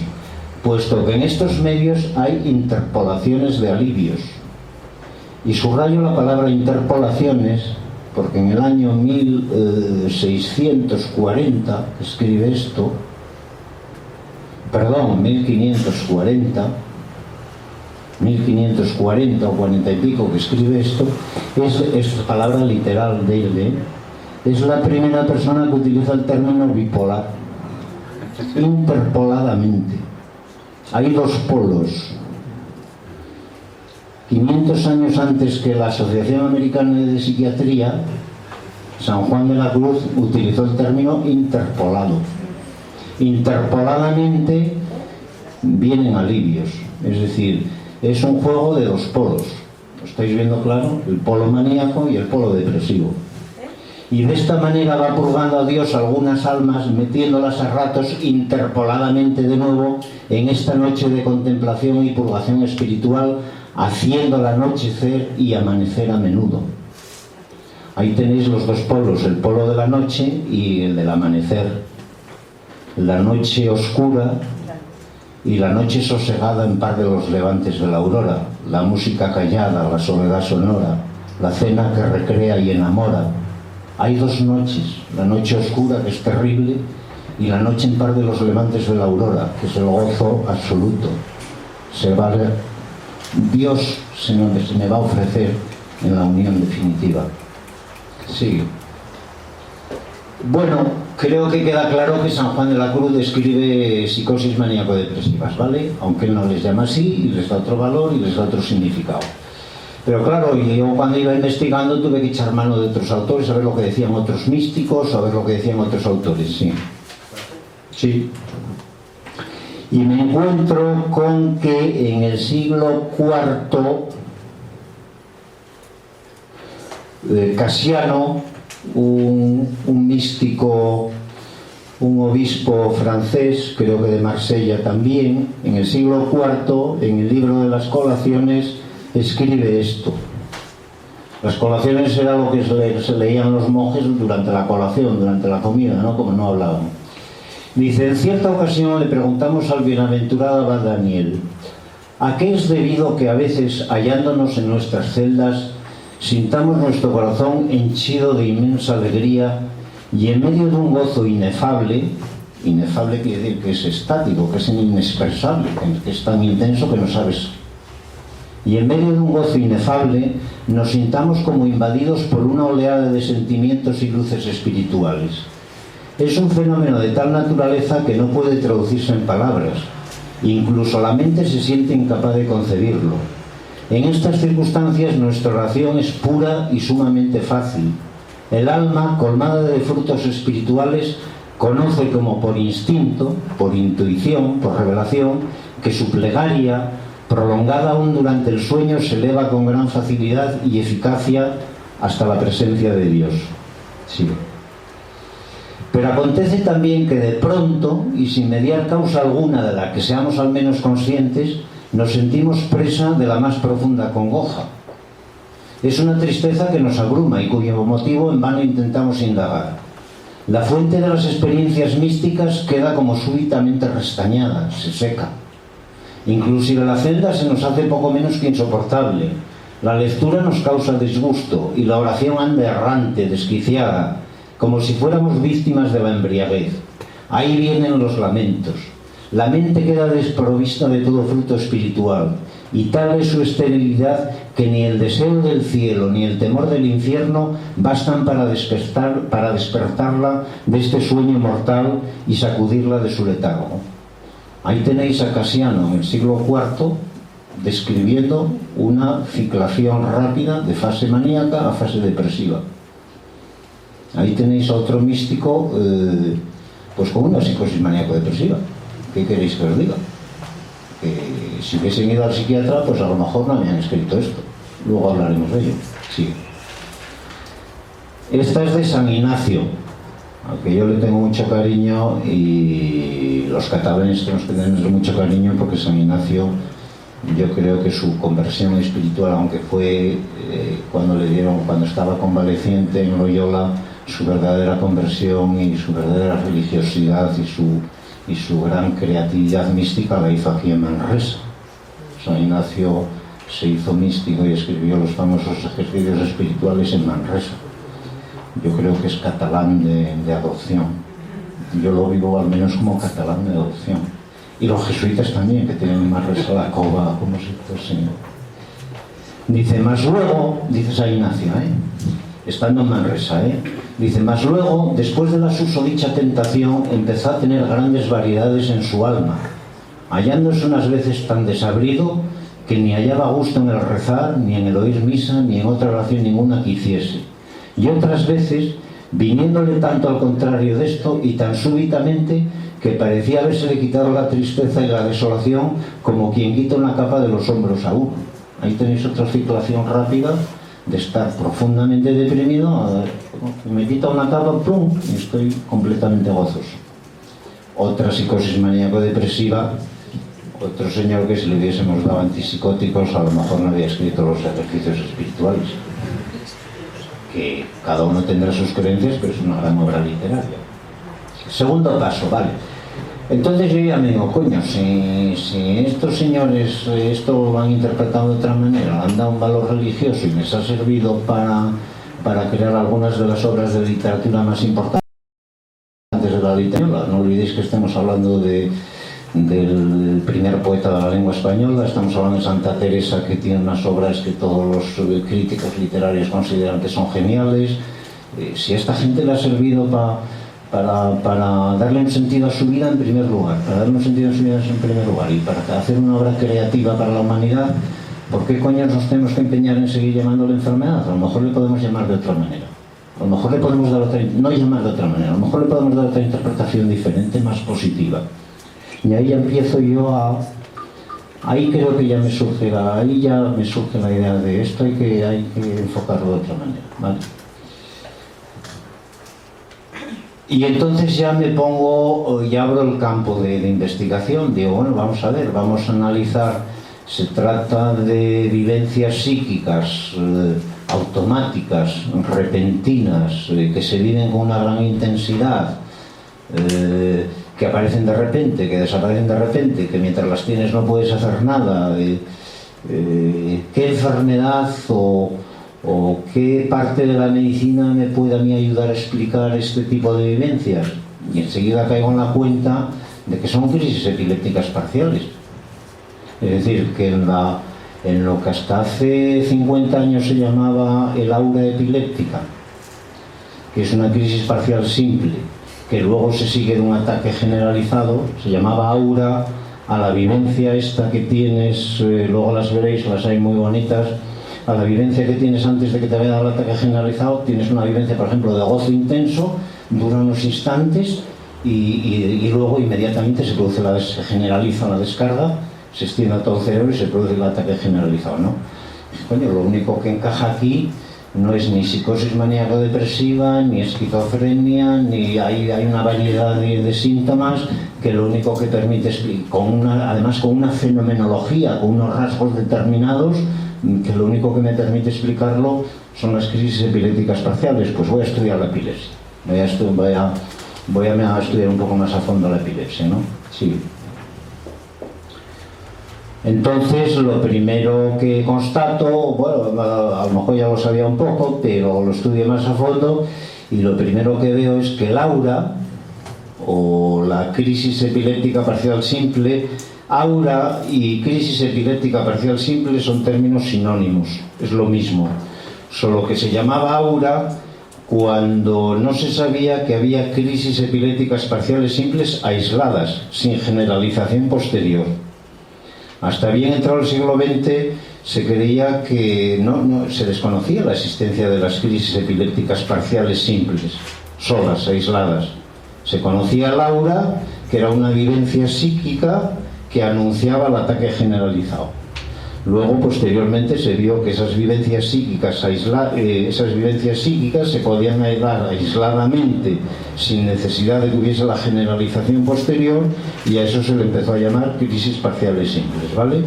puesto que en estos medios hay interpolaciones de alivios. Y subrayo la palabra interpolaciones porque en el año 1640 escribe esto, 1540 o 40 y pico que escribe esto, es palabra literal de él, es la primera persona que utiliza el término bipolar, interpoladamente. Hay dos polos. 500 años antes que la Asociación Americana de Psiquiatría, San Juan de la Cruz utilizó el término interpolado. Interpoladamente vienen alivios, es decir, es un juego de dos polos. O Lo estáis viendo claro, el polo maníaco y el polo depresivo. Y de esta manera va purgando a Dios algunas almas, metiéndolas a ratos interpoladamente de nuevo en esta noche de contemplación y purgación espiritual, haciéndola anochecer y amanecer a menudo. Ahí tenéis los dos polos, el polo de la noche y el del amanecer. La noche oscura y la noche sosegada en par de los levantes de la aurora, la música callada, la soledad sonora, la cena que recrea y enamora. Hay dos noches, la noche oscura, que es terrible, y la noche en par de los levantes de la aurora, que es el gozo absoluto. Dios se me va a ofrecer en la unión definitiva. Sí. Bueno, creo que queda claro que San Juan de la Cruz describe psicosis maníaco-depresivas, ¿vale? Aunque él no les llama así, y les da otro valor y les da otro significado. Pero claro, yo cuando iba investigando tuve que echar mano de otros autores, a ver lo que decían otros místicos, a ver lo que decían otros autores, sí. Sí. Y me encuentro con que en el siglo IV, Casiano, un místico, un obispo francés, creo que de Marsella también, en el siglo IV, en el libro de las colaciones, escribe esto. Las colaciones era lo que se leían los monjes durante la colación, durante la comida, ¿no? Como no hablaban. Dice, en cierta ocasión le preguntamos al bienaventurado abad Daniel, ¿a qué es debido que a veces, hallándonos en nuestras celdas, sintamos nuestro corazón henchido de inmensa alegría y en medio de un gozo inefable, inefable quiere decir que es estático, que es inexpresable, que es tan intenso que no sabes, y en medio de un gozo inefable nos sintamos como invadidos por una oleada de sentimientos y luces espirituales? Es un fenómeno de tal naturaleza que no puede traducirse en palabras, incluso la mente se siente incapaz de concebirlo. En estas circunstancias nuestra oración es pura y sumamente fácil. El alma, colmada de frutos espirituales, conoce como por instinto, por intuición, por revelación, que su plegaria, prolongada aún durante el sueño, se eleva con gran facilidad y eficacia hasta la presencia de Dios. Sí. Pero acontece también que de pronto, y sin mediar causa alguna de la que seamos al menos conscientes, nos sentimos presa de la más profunda congoja. Es una tristeza que nos abruma y cuyo motivo en vano intentamos indagar. La fuente de las experiencias místicas queda como súbitamente restañada, se seca. Inclusive la celda se nos hace poco menos que insoportable. La lectura nos causa disgusto y la oración anda errante, desquiciada, como si fuéramos víctimas de la embriaguez. Ahí vienen los lamentos. La mente queda desprovista de todo fruto espiritual, y tal es su esterilidad que ni el deseo del cielo ni el temor del infierno bastan para despertarla de este sueño mortal y sacudirla de su letargo. Ahí tenéis a Casiano en el siglo IV describiendo una ciclación rápida de fase maníaca a fase depresiva. Ahí tenéis a otro místico pues con una psicosis maníaco-depresiva. ¿Qué queréis que os diga? Que si hubiesen ido al psiquiatra, pues a lo mejor no habían escrito esto. Luego hablaremos de ello. Sí. Esta es de San Ignacio, al que yo le tengo mucho cariño, y los catalanes tenemos que tenerle mucho cariño porque San Ignacio, yo creo que su conversión espiritual, aunque fue cuando estaba convaleciente en Loyola, su verdadera conversión y su verdadera religiosidad y su gran creatividad mística la hizo aquí en Manresa. San Ignacio se hizo místico y escribió los famosos ejercicios espirituales en Manresa. Yo creo que es catalán de adopción. Yo lo vivo al menos como catalán de adopción. Y los jesuitas también, que tienen en Manresa la cova, como si fuese. Dice, más luego, dice San Ignacio, estando en Manresa, dice, más luego, después de la susodicha tentación, empezó a tener grandes variedades en su alma, hallándose unas veces tan desabrido que ni hallaba gusto en el rezar, ni en el oír misa, ni en otra oración ninguna que hiciese. Y otras veces, viniéndole tanto al contrario de esto, y tan súbitamente, que parecía habérsele quitado la tristeza y la desolación como quien quita una capa de los hombros a uno. Ahí tenéis otra situación rápida de estar profundamente deprimido, me quita una tapa, ¡pum!, y estoy completamente gozoso. Otra psicosis maníaco-depresiva, otro señor que si le hubiésemos dado antipsicóticos a lo mejor no había escrito los ejercicios espirituales. Que cada uno tendrá sus creencias, pero es una gran obra literaria. Segundo paso, vale. Entonces yo ya me digo, coño, si estos señores esto lo han interpretado de otra manera, han dado un valor religioso y les ha servido para crear algunas de las obras de literatura más importantes de la literatura. No olvidéis que estamos hablando del primer poeta de la lengua española, estamos hablando de Santa Teresa, que tiene unas obras que todos los críticos literarios consideran que son geniales. Si a esta gente le ha servido para darle un sentido a su vida en primer lugar, y para hacer una obra creativa para la humanidad, ¿por qué coño nos tenemos que empeñar en seguir llamándole enfermedad? A lo mejor le podemos llamar de otra manera. A lo mejor le podemos dar no llamar de otra manera, a lo mejor le podemos dar otra interpretación diferente, más positiva. Y ahí ya empiezo yo ahí creo que ya me surge la idea de esto, hay que enfocarlo de otra manera, ¿vale? Y entonces ya me pongo, ya abro el campo de investigación, digo, bueno, vamos a ver, vamos a analizar, se trata de vivencias psíquicas, automáticas, repentinas, que se viven con una gran intensidad, que aparecen de repente, que desaparecen de repente, que mientras las tienes no puedes hacer nada. ¿Qué enfermedad o qué parte de la medicina me puede a mí ayudar a explicar este tipo de vivencias? Y enseguida caigo en la cuenta de que son crisis epilépticas parciales. Es decir, que en lo que hasta hace 50 años se llamaba el aura epiléptica, que es una crisis parcial simple, que luego se sigue de un ataque generalizado, se llamaba aura a la vivencia esta que tienes, luego las veréis, las hay muy bonitas, a la vivencia que tienes antes de que te haya dado el ataque generalizado. Tienes una vivencia, por ejemplo, de gozo intenso, dura unos instantes y luego inmediatamente se generaliza la descarga, se extiende a todo el cerebro y se produce el ataque generalizado, ¿no? Coño, lo único que encaja aquí no es ni psicosis maníaco-depresiva, ni esquizofrenia, ni hay una variedad de síntomas que lo único que permite, además con una fenomenología, con unos rasgos determinados, que lo único que me permite explicarlo son las crisis epilépticas parciales. Pues voy a estudiar la epilepsia, voy a estudiar un poco más a fondo la epilepsia, ¿no? Sí. Entonces, lo primero que constato, bueno, a lo mejor ya lo sabía un poco, pero lo estudié más a fondo, y lo primero que veo es que el aura, o la crisis epiléptica parcial simple, aura y crisis epiléptica parcial simple son términos sinónimos, es lo mismo, solo que se llamaba aura cuando no se sabía que había crisis epilépticas parciales simples aisladas, sin generalización posterior. Hasta bien entrado el siglo XX se creía que se desconocía la existencia de las crisis epilépticas parciales simples, solas, aisladas. Se conocía el aura, que era una vivencia psíquica que anunciaba el ataque generalizado. Luego, posteriormente, se vio que esas vivencias psíquicas se podían aislar aisladamente, sin necesidad de que hubiese la generalización posterior, y a eso se le empezó a llamar crisis parciales simples, ¿vale?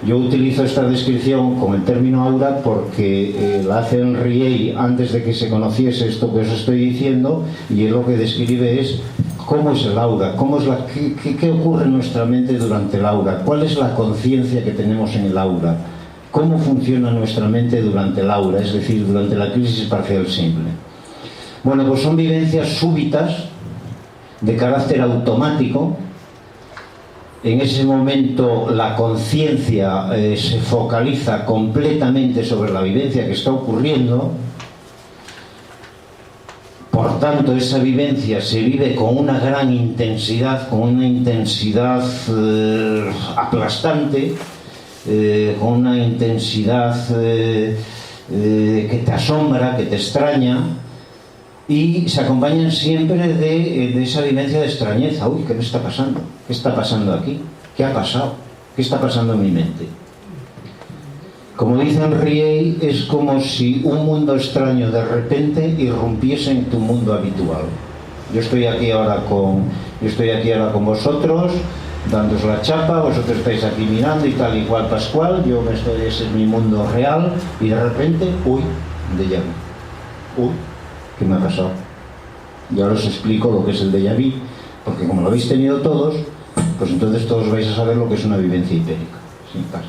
Yo utilizo esta descripción con el término aura porque la hace Henry antes de que se conociese esto que os estoy diciendo, y él lo que describe es cómo es el aura, qué ocurre en nuestra mente durante el aura, cuál es la conciencia que tenemos en el aura, cómo funciona nuestra mente durante el aura, es decir, durante la crisis parcial simple. Bueno, pues son vivencias súbitas, de carácter automático. En ese momento la conciencia se focaliza completamente sobre la vivencia que está ocurriendo. Por tanto, esa vivencia se vive con una gran intensidad, aplastante, con una intensidad que te asombra, que te extraña, y se acompañan siempre de esa vivencia de extrañeza. Uy, ¿qué me está pasando? ¿Qué está pasando aquí? ¿Qué ha pasado? ¿Qué está pasando en mi mente? Como dice Henry, es como si un mundo extraño de repente irrumpiese en tu mundo habitual. Yo estoy aquí ahora con vosotros, dándos la chapa, vosotros estáis aquí mirando y tal y cual pascual, ese es mi mundo real, y de repente, uy, déjà vu. Uy, ¿qué me ha pasado? Y ahora os explico lo que es el déjà vu, porque como lo habéis tenido todos, pues entonces todos vais a saber lo que es una vivencia hipérica, sin caso.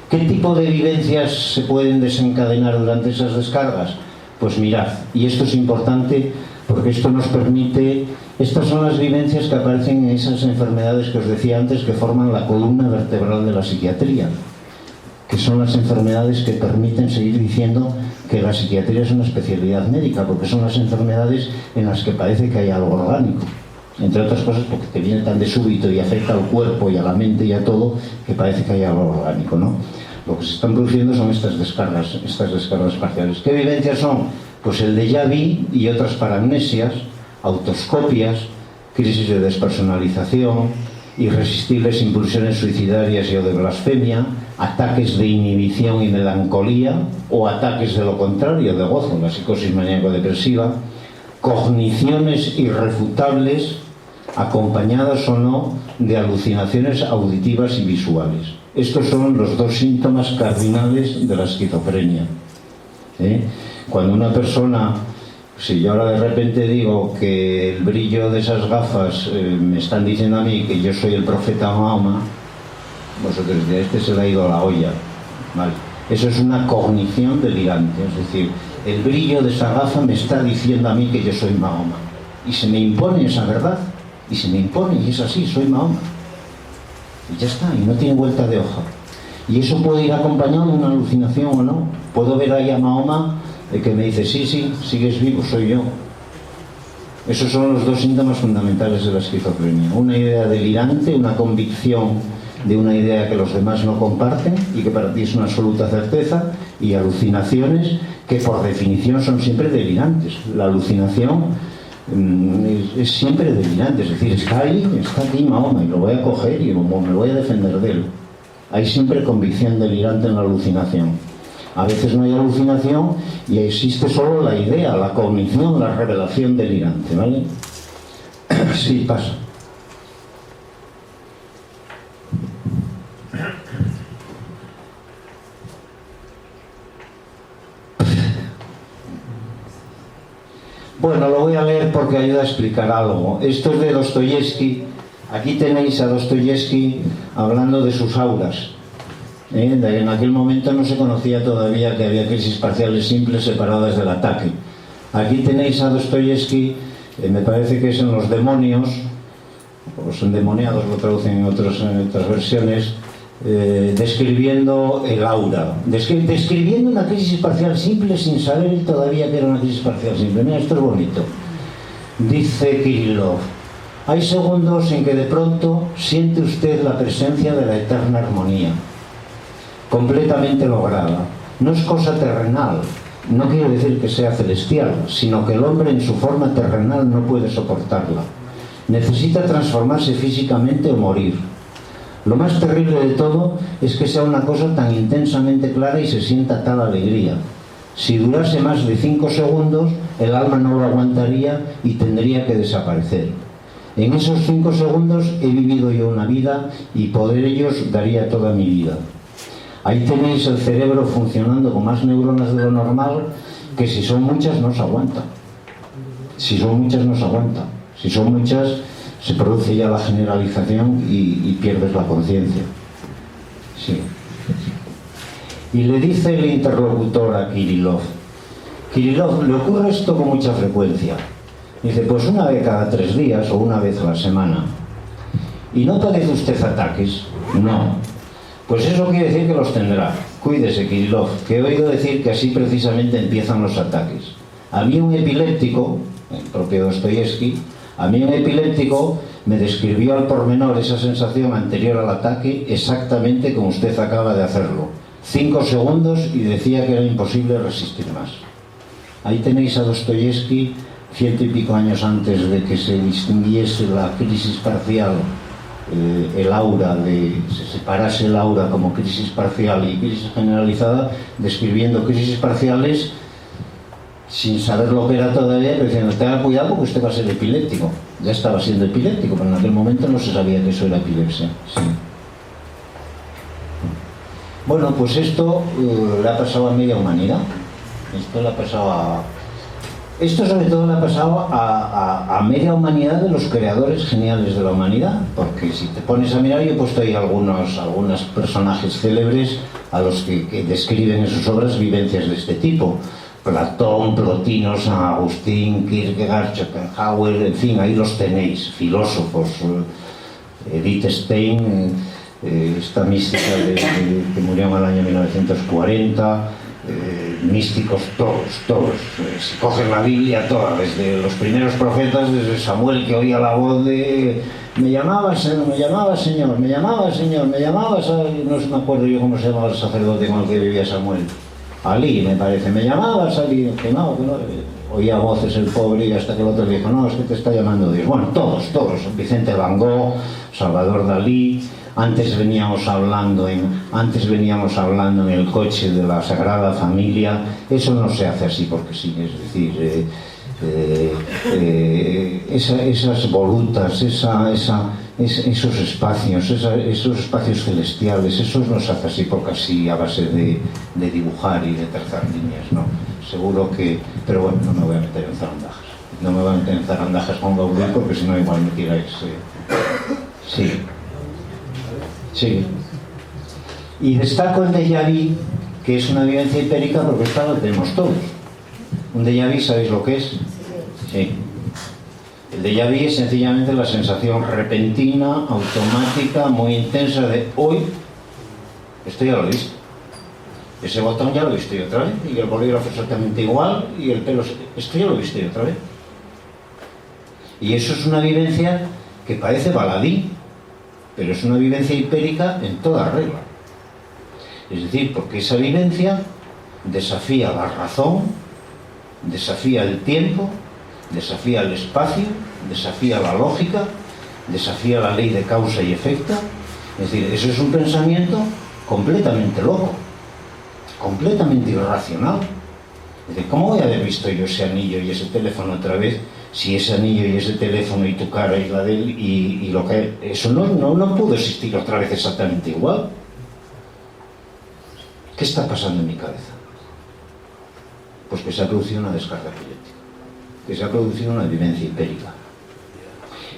¿Qué tipo de vivencias se pueden desencadenar durante esas descargas? Pues mirad, y esto es importante porque esto nos permite, estas son las vivencias que aparecen en esas enfermedades que os decía antes que forman la columna vertebral de la psiquiatría, que son las enfermedades que permiten seguir diciendo que la psiquiatría es una especialidad médica, porque son las enfermedades en las que parece que hay algo orgánico. Entre otras cosas porque te viene tan de súbito y afecta al cuerpo y a la mente y a todo, que parece que hay algo orgánico, ¿no? Lo que se están produciendo son estas descargas parciales. ¿Qué vivencias son? Pues el déjà vu y otras paramnesias, autoscopias, crisis de despersonalización, irresistibles impulsiones suicidarias y o de blasfemia, ataques de inhibición y melancolía, o ataques de lo contrario, de gozo, la psicosis maníaco-depresiva, cogniciones irrefutables, acompañadas o no de alucinaciones auditivas y visuales. Estos son los dos síntomas cardinales de la esquizofrenia. Cuando una persona, si yo ahora de repente digo que el brillo de esas gafas me están diciendo a mí que yo soy el profeta Mahoma, vosotros diréis, este se le ha ido a la olla, ¿vale? Eso es una cognición delirante, es decir, el brillo de esa gafa me está diciendo a mí que yo soy Mahoma, y se me impone esa verdad, y se me impone, y es así, soy Mahoma, y ya está, y no tiene vuelta de hoja. Y eso puede ir acompañado de una alucinación o no. Puedo ver ahí a Mahoma que me dice, sí, sigues vivo, soy yo. Esos son los dos síntomas fundamentales de la esquizofrenia. Una idea delirante, una convicción de una idea que los demás no comparten y que para ti es una absoluta certeza, y alucinaciones que por definición son siempre delirantes. La alucinación es siempre delirante, es decir, está aquí Mahoma y lo voy a coger y me voy a defender de él. Hay siempre convicción delirante en la alucinación. A veces no hay alucinación y existe solo la idea, la cognición, la revelación delirante, ¿vale? Sí, pasa. Bueno, lo voy a leer porque ayuda a explicar algo. Esto es de Dostoyevsky. Aquí tenéis a Dostoyevsky hablando de sus auras. En aquel momento no se conocía todavía que había crisis parciales simples separadas del ataque. Aquí tenéis a Dostoyevsky, me parece que es en Los demonios, o Los endemoniados lo traducen en otras versiones, describiendo el aura, describiendo una crisis parcial simple sin saber él todavía que era una crisis parcial simple. Mira, esto es bonito. Dice Kirillov: hay segundos en que de pronto siente usted la presencia de la eterna armonía, completamente lograda. No es cosa terrenal, no quiere decir que sea celestial, sino que el hombre en su forma terrenal no puede soportarla. Necesita transformarse físicamente o morir. Lo más terrible de todo es que sea una cosa tan intensamente clara y se sienta tal alegría. Si durase más de 5 segundos, el alma no lo aguantaría y tendría que desaparecer. En esos 5 segundos he vivido yo una vida y por ellos daría toda mi vida. Ahí tenéis el cerebro funcionando con más neuronas de lo normal, que si son muchas no se aguanta. Si son muchas no se aguanta. Si son muchas se produce ya la generalización y pierdes la conciencia. Sí. Y le dice el interlocutor a Kirillov: Kirillov, le ocurre esto con mucha frecuencia. Dice, pues una vez cada 3 días o una vez a la semana. ¿Y no padece usted ataques? No. Pues eso quiere decir que los tendrá. Cuídese, Kirillov, que he oído decir que así precisamente empiezan los ataques. A mí un epiléptico, el propio Dostoyevsky, a mí un epiléptico me describió al pormenor esa sensación anterior al ataque exactamente como usted acaba de hacerlo. 5 segundos y decía que era imposible resistir más. Ahí tenéis a Dostoyevsky 100 y pico años antes de que se distinguiese la crisis parcial el aura, se separase el aura como crisis parcial y crisis generalizada, describiendo crisis parciales sin saber lo que era todavía, pero diciendo, tenga cuidado porque usted va a ser epiléptico. Ya estaba siendo epiléptico, pero en aquel momento no se sabía que eso era epilepsia. Sí. Bueno, pues esto le ha pasado a media humanidad. Esto sobre todo le ha pasado a media humanidad de los creadores geniales de la humanidad, porque si te pones a mirar, yo he puesto ahí algunos personajes célebres a los que describen en sus obras vivencias de este tipo. Platón, Plotino, San Agustín, Kierkegaard, Schopenhauer, en fin, ahí los tenéis, filósofos, Edith Stein, esta mística que murió en el año 1940, místicos todos, si cogen la Biblia toda, desde los primeros profetas, desde Samuel, que oía la voz de me llamaba Señor, no me acuerdo yo cómo se llamaba el sacerdote con el que vivía Samuel, Ali me parece, me llamabas Ali, que no, oía voces el pobre, y hasta que el otro le dijo, no, es que te está llamando Dios. Bueno, todos, Vicente Van Gogh, Salvador Dalí. Antes veníamos hablando en el coche de la Sagrada Familia. Eso no se hace así porque sí, es decir, esas volutas, esos espacios celestiales, eso no se hace así porque así a base de dibujar y de trazar líneas, ¿no? Seguro que, pero bueno, no me voy a meter en zarandajas. No me voy a meter en zarandajas con Gaudí porque si no igual me tiráis. Sí. Y destaco el déjà vu, que es una vivencia hipérica porque esta lo tenemos todos. Un déjà vu, ¿sabéis lo que es? Sí. El déjà vu es sencillamente la sensación repentina, automática, muy intensa de hoy, esto ya lo he visto. Ese botón ya lo he visto yo otra vez, y el bolígrafo exactamente igual, y el pelo, esto ya lo he visto yo otra vez. Y eso es una vivencia que parece baladí, pero es una vivencia hipérica en toda regla. Es decir, porque esa vivencia desafía la razón, desafía el tiempo, desafía el espacio, desafía la lógica, desafía la ley de causa y efecto. Es decir, eso es un pensamiento completamente loco, completamente irracional. Es decir, ¿cómo voy a haber visto yo ese anillo y ese teléfono otra vez si ese anillo y ese teléfono y tu cara y la de él y lo que... Eso no pudo existir otra vez exactamente igual. ¿Qué está pasando en mi cabeza? Pues que se ha producido una descarga epiléptica, que se ha producido una vivencia hipérica.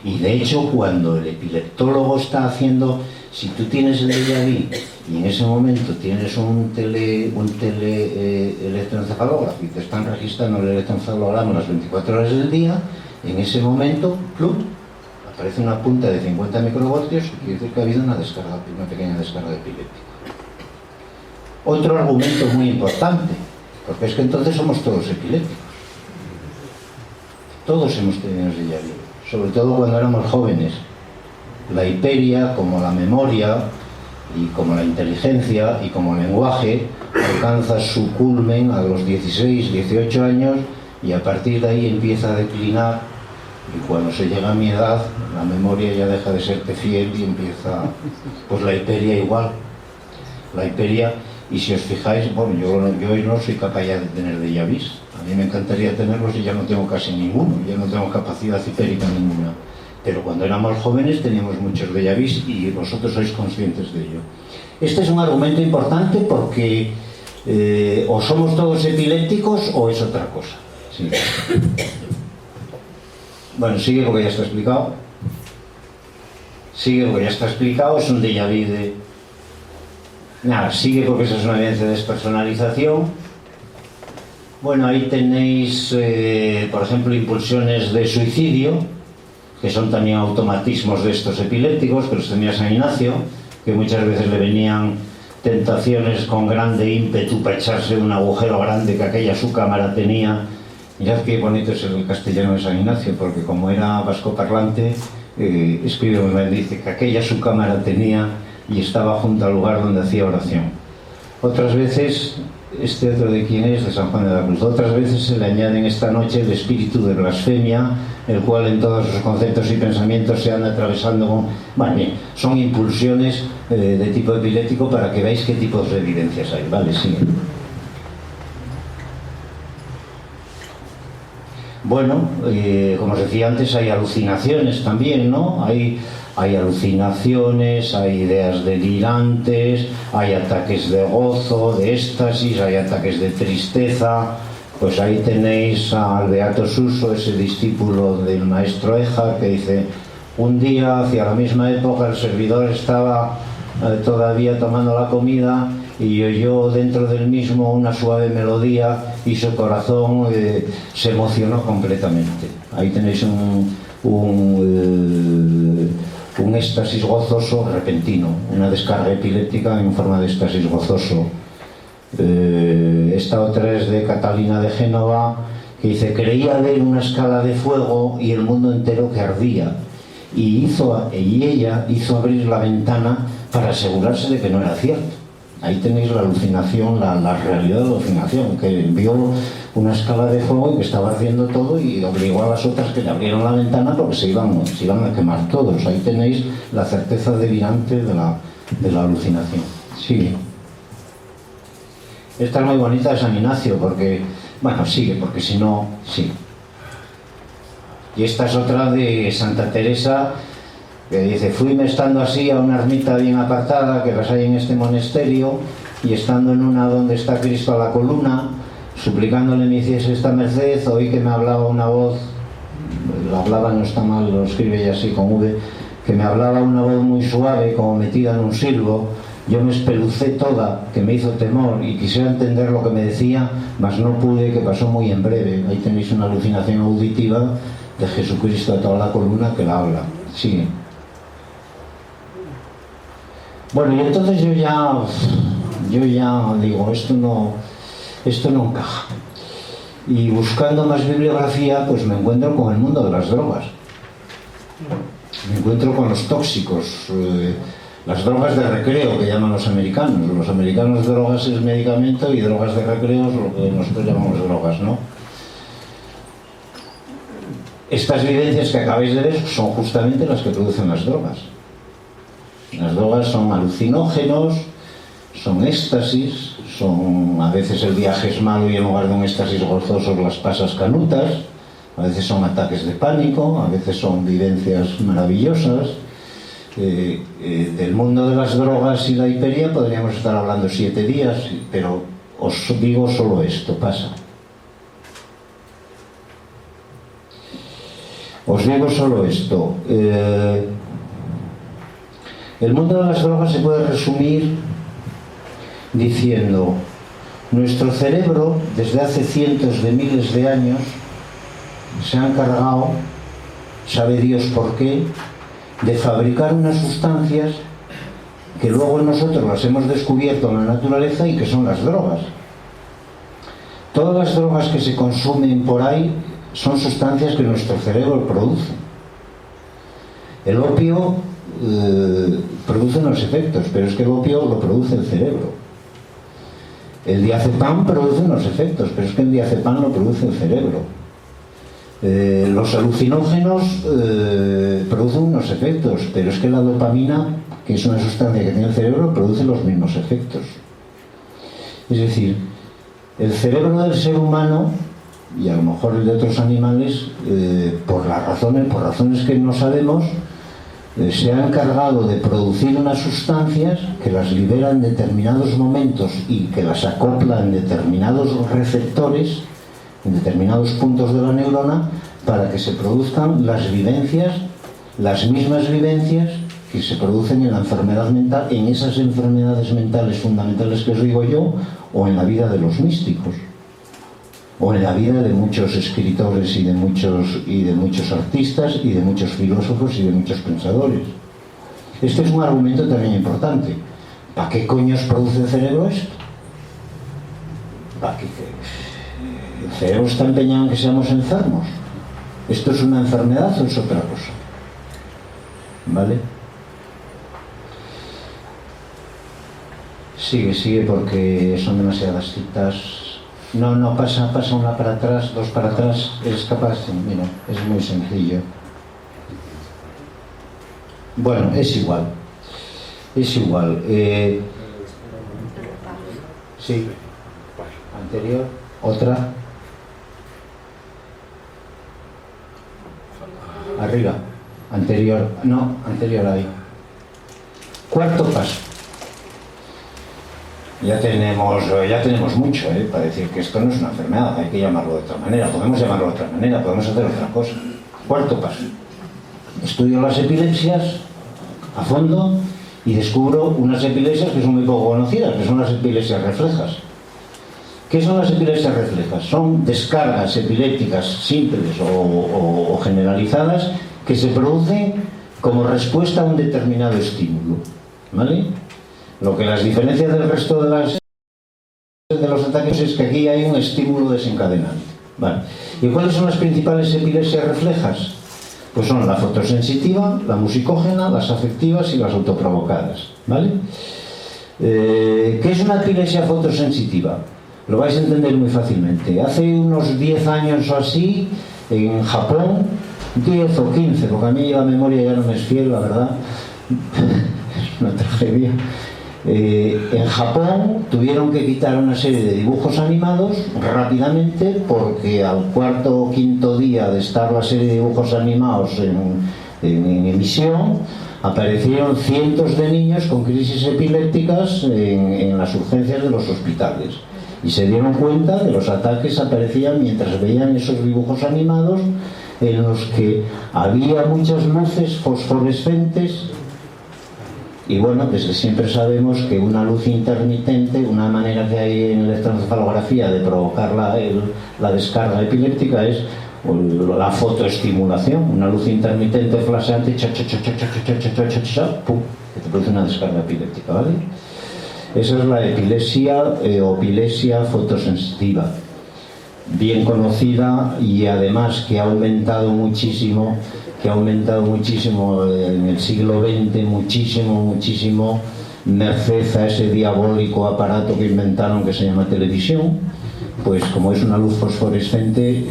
Y de hecho, cuando el epileptólogo está haciendo, si tú tienes el déjà vu y en ese momento tienes un electroencefalógrafo y te están registrando el electroencefalograma las 24 horas del día, en ese momento, plum, aparece una punta de 50 microvoltios y quiere decir que ha habido una pequeña descarga epiléptica. Otro argumento muy importante, porque es que entonces somos todos epilépticos. Todos hemos tenido déjà vu, sobre todo cuando éramos jóvenes. La hiperia, como la memoria, y como la inteligencia, y como el lenguaje, alcanza su culmen a los 16, 18 años, y a partir de ahí empieza a declinar, y cuando se llega a mi edad, la memoria ya deja de serte fiel y empieza, pues la hiperia igual. La hiperia, y si os fijáis, bueno, yo hoy no soy capaz ya de tener déjà vus. A mí me encantaría tenerlos y ya no tengo casi ninguno, ya no tengo capacidad hipérica ninguna. Pero cuando éramos jóvenes teníamos muchos déjà vus y vosotros sois conscientes de ello. Este es un argumento importante porque o somos todos epilépticos o es otra cosa. Sí. Bueno, sigue porque ya está explicado. Sigue porque ya está explicado, es un déjà vu de... Nada, sigue porque esa es una evidencia de despersonalización. Bueno, ahí tenéis, por ejemplo, impulsiones de suicidio, que son también automatismos de estos epilépticos, que los tenía San Ignacio, que muchas veces le venían tentaciones con grande ímpetu para echarse un agujero grande que aquella su cámara tenía. Mirad qué bonito es el castellano de San Ignacio, porque como era vascoparlante, escribe muy bien, dice que aquella su cámara tenía y estaba junto al lugar donde hacía oración. Otras veces este otro de quién es, de San Juan de la Cruz. Otras veces se le añade en esta noche el espíritu de blasfemia, el cual en todos sus conceptos y pensamientos se anda atravesando con... Bueno, bien, son impulsiones de tipo epiléptico para que veáis qué tipos de evidencias hay. Vale, sigue. Bueno, como os decía antes, hay alucinaciones también, ¿no? Hay alucinaciones, hay ideas delirantes, hay ataques de gozo, de éxtasis, hay ataques de tristeza. Pues ahí tenéis al Beato Suso, ese discípulo del maestro Éjar, que dice: un día, hacia la misma época, el servidor estaba todavía tomando la comida y oyó dentro del mismo una suave melodía y su corazón se emocionó completamente. Ahí tenéis un éxtasis gozoso repentino, una descarga epiléptica en forma de éxtasis gozoso. Esta otra es de Catalina de Génova, que dice: creía ver una escala de fuego y el mundo entero que ardía, y ella hizo abrir la ventana para asegurarse de que no era cierto. Ahí tenéis la alucinación, la realidad de la alucinación, que vio una escala de fuego y que estaba ardiendo todo y obligó a las otras que le abrieron la ventana porque se iban a quemar todos. Ahí tenéis la certeza delirante de la alucinación. Sigue. Esta es muy bonita de San Ignacio porque... Bueno, sigue, porque si no... Sí. Y esta es otra de Santa Teresa, que dice: fuime estando así a una ermita bien apartada que las hay en este monasterio, y estando en una donde está Cristo a la columna, suplicándole me hiciese esta merced, oí que me hablaba una voz, lo hablaba no está mal, lo escribe ella así con V, que me hablaba una voz muy suave como metida en un silbo. Yo me espelucé toda, que me hizo temor, y quisiera entender lo que me decía, mas no pude, que pasó muy en breve. Ahí tenéis una alucinación auditiva de Jesucristo a toda la columna que la habla. Sigue. Bueno, y entonces yo ya digo, esto no encaja. Y buscando más bibliografía, pues me encuentro con el mundo de las drogas. Me encuentro con los tóxicos, las drogas de recreo que llaman los americanos. Los americanos, drogas es medicamento, y drogas de recreo es lo que nosotros llamamos drogas, ¿no? Estas vivencias que acabáis de ver son justamente las que producen las drogas. Las drogas son alucinógenos, son éxtasis, a veces el viaje es malo y en lugar de un éxtasis gozoso las pasas canutas, a veces son ataques de pánico, a veces son vivencias maravillosas. Del mundo de las drogas y la hipería podríamos estar hablando 7 días, pero os digo solo esto, pasa. Os digo solo esto. El mundo de las drogas se puede resumir diciendo: nuestro cerebro, desde hace cientos de miles de años, se ha encargado, sabe Dios por qué, de fabricar unas sustancias que luego nosotros las hemos descubierto en la naturaleza y que son las drogas. Todas las drogas que se consumen por ahí son sustancias que nuestro cerebro produce. El opio produce unos efectos, pero es que el opio lo produce el cerebro. El diazepam produce unos efectos, pero es que el diazepam lo produce el cerebro. Los alucinógenos producen unos efectos, pero es que la dopamina, que es una sustancia que tiene el cerebro, produce los mismos efectos. Es decir, el cerebro del ser humano, y a lo mejor el de otros animales, por razones que no sabemos, se ha encargado de producir unas sustancias que las libera en determinados momentos y que las acopla en determinados receptores, en determinados puntos de la neurona, para que se produzcan las vivencias, las mismas vivencias que se producen en la enfermedad mental, en esas enfermedades mentales fundamentales que os digo yo, o en la vida de los místicos, o en la vida de muchos escritores y de muchos artistas y de muchos filósofos y de muchos pensadores. Este es un argumento también importante. ¿Para qué coños produce el cerebro esto? ¿Para qué? ¿El cerebro está empeñado en que seamos enfermos? ¿Esto es una enfermedad o es otra cosa? ¿Vale? Sigue, porque son demasiadas citas. No, pasa una para atrás, dos para atrás, eres capaz, mira, es muy sencillo. Bueno, es igual. Sí. Anterior, otra. Arriba. Anterior ahí. Cuarto paso. Ya tenemos mucho, para decir que esto no es una enfermedad, hay que llamarlo de otra manera, podemos llamarlo de otra manera, podemos hacer otra cosa. Cuarto paso. Estudio las epilepsias a fondo y descubro unas epilepsias que son muy poco conocidas, que son las epilepsias reflejas. ¿Qué son las epilepsias reflejas? Son descargas epilépticas simples o generalizadas que se producen como respuesta a un determinado estímulo, ¿vale? Lo que las diferencia del resto de los ataques es que aquí hay un estímulo desencadenante, ¿vale? ¿Y cuáles son las principales epilepsias reflejas? Pues son la fotosensitiva, la musicógena, las afectivas y las autoprovocadas, ¿vale? ¿Qué es una epilepsia fotosensitiva? Lo vais a entender muy fácilmente. Hace unos 10 años o así, en Japón, 10 o 15, porque a mí la memoria ya no me es fiel, la verdad, es una tragedia. En Japón tuvieron que quitar una serie de dibujos animados rápidamente porque al cuarto o quinto día de estar la serie de dibujos animados en emisión aparecieron cientos de niños con crisis epilépticas en las urgencias de los hospitales y se dieron cuenta que los ataques aparecían mientras veían esos dibujos animados en los que había muchas luces fosforescentes. Y bueno, desde siempre sabemos que una luz intermitente, una manera que hay en la electroencefalografía de provocar la descarga epiléptica es la fotoestimulación, una luz intermitente flasheante, pum, que te produce una descarga epiléptica, ¿vale? Esa es la epilepsia o epilepsia fotosensitiva, bien conocida y además que ha aumentado muchísimo en el siglo XX, muchísimo, merced a ese diabólico aparato que inventaron que se llama televisión. Pues como es una luz fosforescente,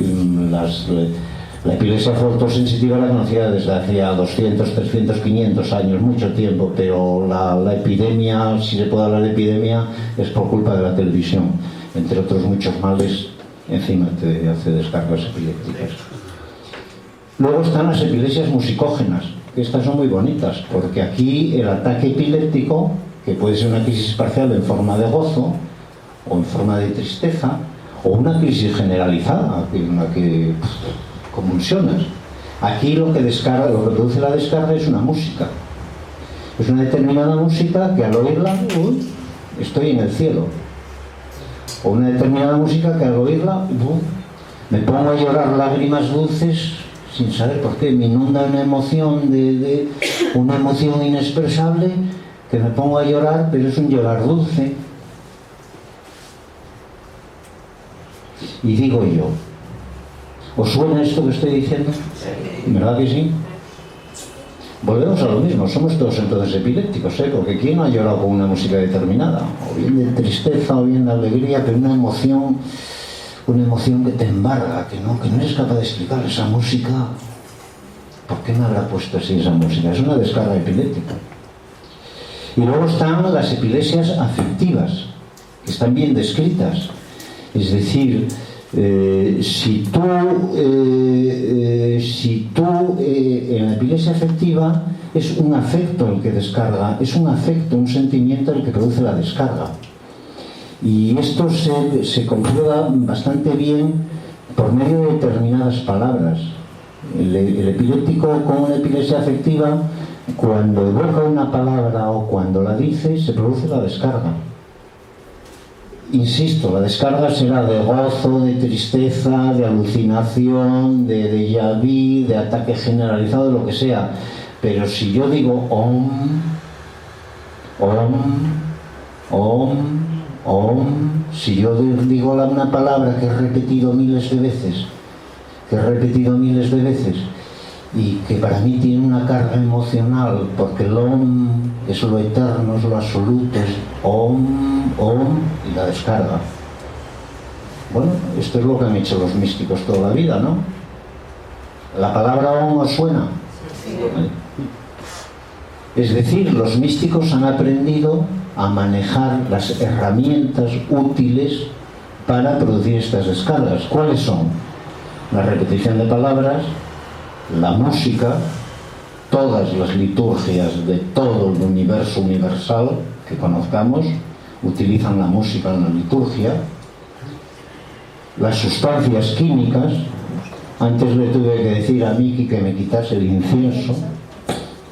la epilepsia fotosensitiva la conocía desde hacía 200, 300, 500 años, mucho tiempo, pero la epidemia, si se puede hablar de epidemia, es por culpa de la televisión. Entre otros muchos males, encima te hace descargas epilépticas. Luego están las epilepsias musicógenas, que estas son muy bonitas, porque aquí el ataque epiléptico, que puede ser una crisis parcial en forma de gozo, o en forma de tristeza, o una crisis generalizada, en la que convulsionas. Aquí lo que produce la descarga es una música. Es una determinada música que al oírla, estoy en el cielo. O una determinada música que al oírla, me pongo a llorar lágrimas dulces, sin saber por qué, me inunda una emoción una emoción inexpresable, que me pongo a llorar, pero es un llorar dulce. Y digo yo, ¿os suena esto que estoy diciendo? ¿Verdad que sí? Volvemos a lo mismo, somos todos entonces epilépticos, porque ¿quién no ha llorado con una música determinada? O bien de tristeza o bien de alegría, pero una emoción que te embarga, que no eres capaz de explicar esa música. ¿Por qué me habrá puesto así esa música? Es una descarga epiléptica. Y luego están las epilepsias afectivas, que están bien descritas. Es decir, si tú en la epilepsia afectiva es un afecto el que descarga, es un afecto, un sentimiento el que produce la descarga. Y esto se comprueba bastante bien por medio de determinadas palabras. El epiléptico con una epilepsia afectiva, cuando evoca una palabra o cuando la dice, se produce la descarga. Insisto, la descarga será de gozo, de tristeza, de alucinación, de déjà vu, de ataque generalizado, de lo que sea. Pero si yo digo om, si yo digo una palabra que he repetido miles de veces, y que para mí tiene una carga emocional, porque el Om es lo eterno, es lo absoluto, es Om, Om y la descarga. Bueno, esto es lo que han hecho los místicos toda la vida, ¿no? ¿La palabra Om os suena? Sí. Es decir, los místicos han aprendido a manejar las herramientas útiles para producir estas descargas. ¿Cuáles son? La repetición de palabras, la música, todas las liturgias de todo el universo universal que conozcamos utilizan la música en la liturgia, las sustancias químicas. Antes le tuve que decir a Miki que me quitase el incienso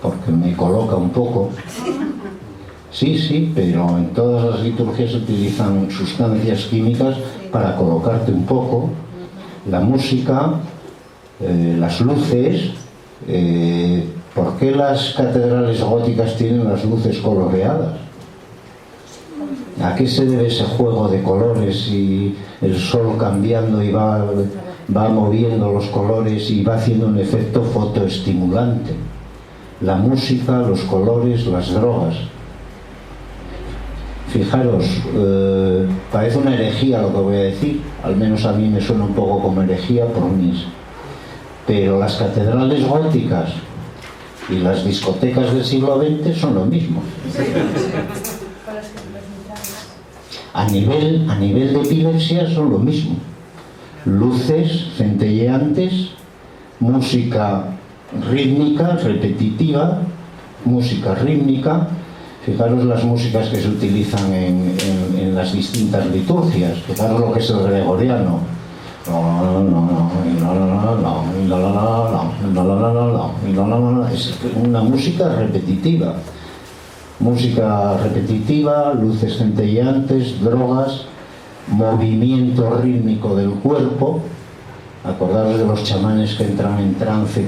porque me coloca un poco. Sí, pero en todas las liturgias se utilizan sustancias químicas para colocarte un poco. La música, las luces. ¿Por qué las catedrales góticas tienen las luces coloreadas? ¿A qué se debe ese juego de colores y el sol cambiando y va moviendo los colores y va haciendo un efecto fotoestimulante? La música, los colores, las drogas. Fijaros, parece una herejía lo que voy a decir, al menos a mí me suena un poco como herejía por mis, pero las catedrales góticas y las discotecas del siglo XX son lo mismo. A nivel de epilepsia son lo mismo. Luces centelleantes, música rítmica, repetitiva, música rítmica. Fijaros las músicas que se utilizan en las distintas liturgias. Fijaros lo que es el gregoriano. Es una música repetitiva. Música repetitiva, luces centelleantes, drogas, movimiento rítmico del cuerpo. Acordaros de los chamanes que entran en trance.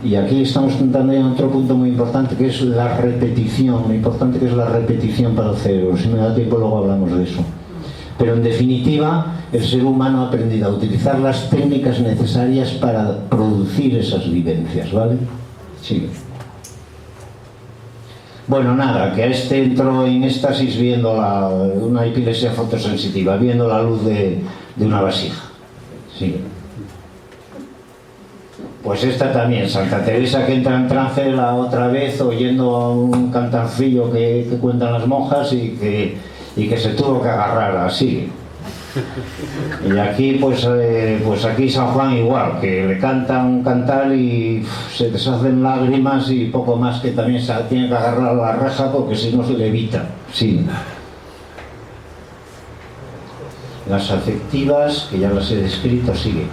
Y aquí estamos tratando en otro punto muy importante, que es la repetición, lo importante que es la repetición para el cerebro. Si me da tiempo luego hablamos de eso. Pero en definitiva, el ser humano ha aprendido a utilizar las técnicas necesarias para producir esas vivencias, ¿vale? Sigue. Bueno, nada, que a este entró en éxtasis viendo una epilepsia fotosensitiva, viendo la luz de una vasija. Sigue. Pues esta también, Santa Teresa que entra en trance la otra vez oyendo a un cantarcillo que cuentan las monjas y que se tuvo que agarrar así. Y aquí pues aquí San Juan igual, que le cantan un cantar y se deshacen lágrimas y poco más, que también se tiene que agarrar a la reja porque si no se le evita. Sí. Las afectivas, que ya las he descrito, sigue.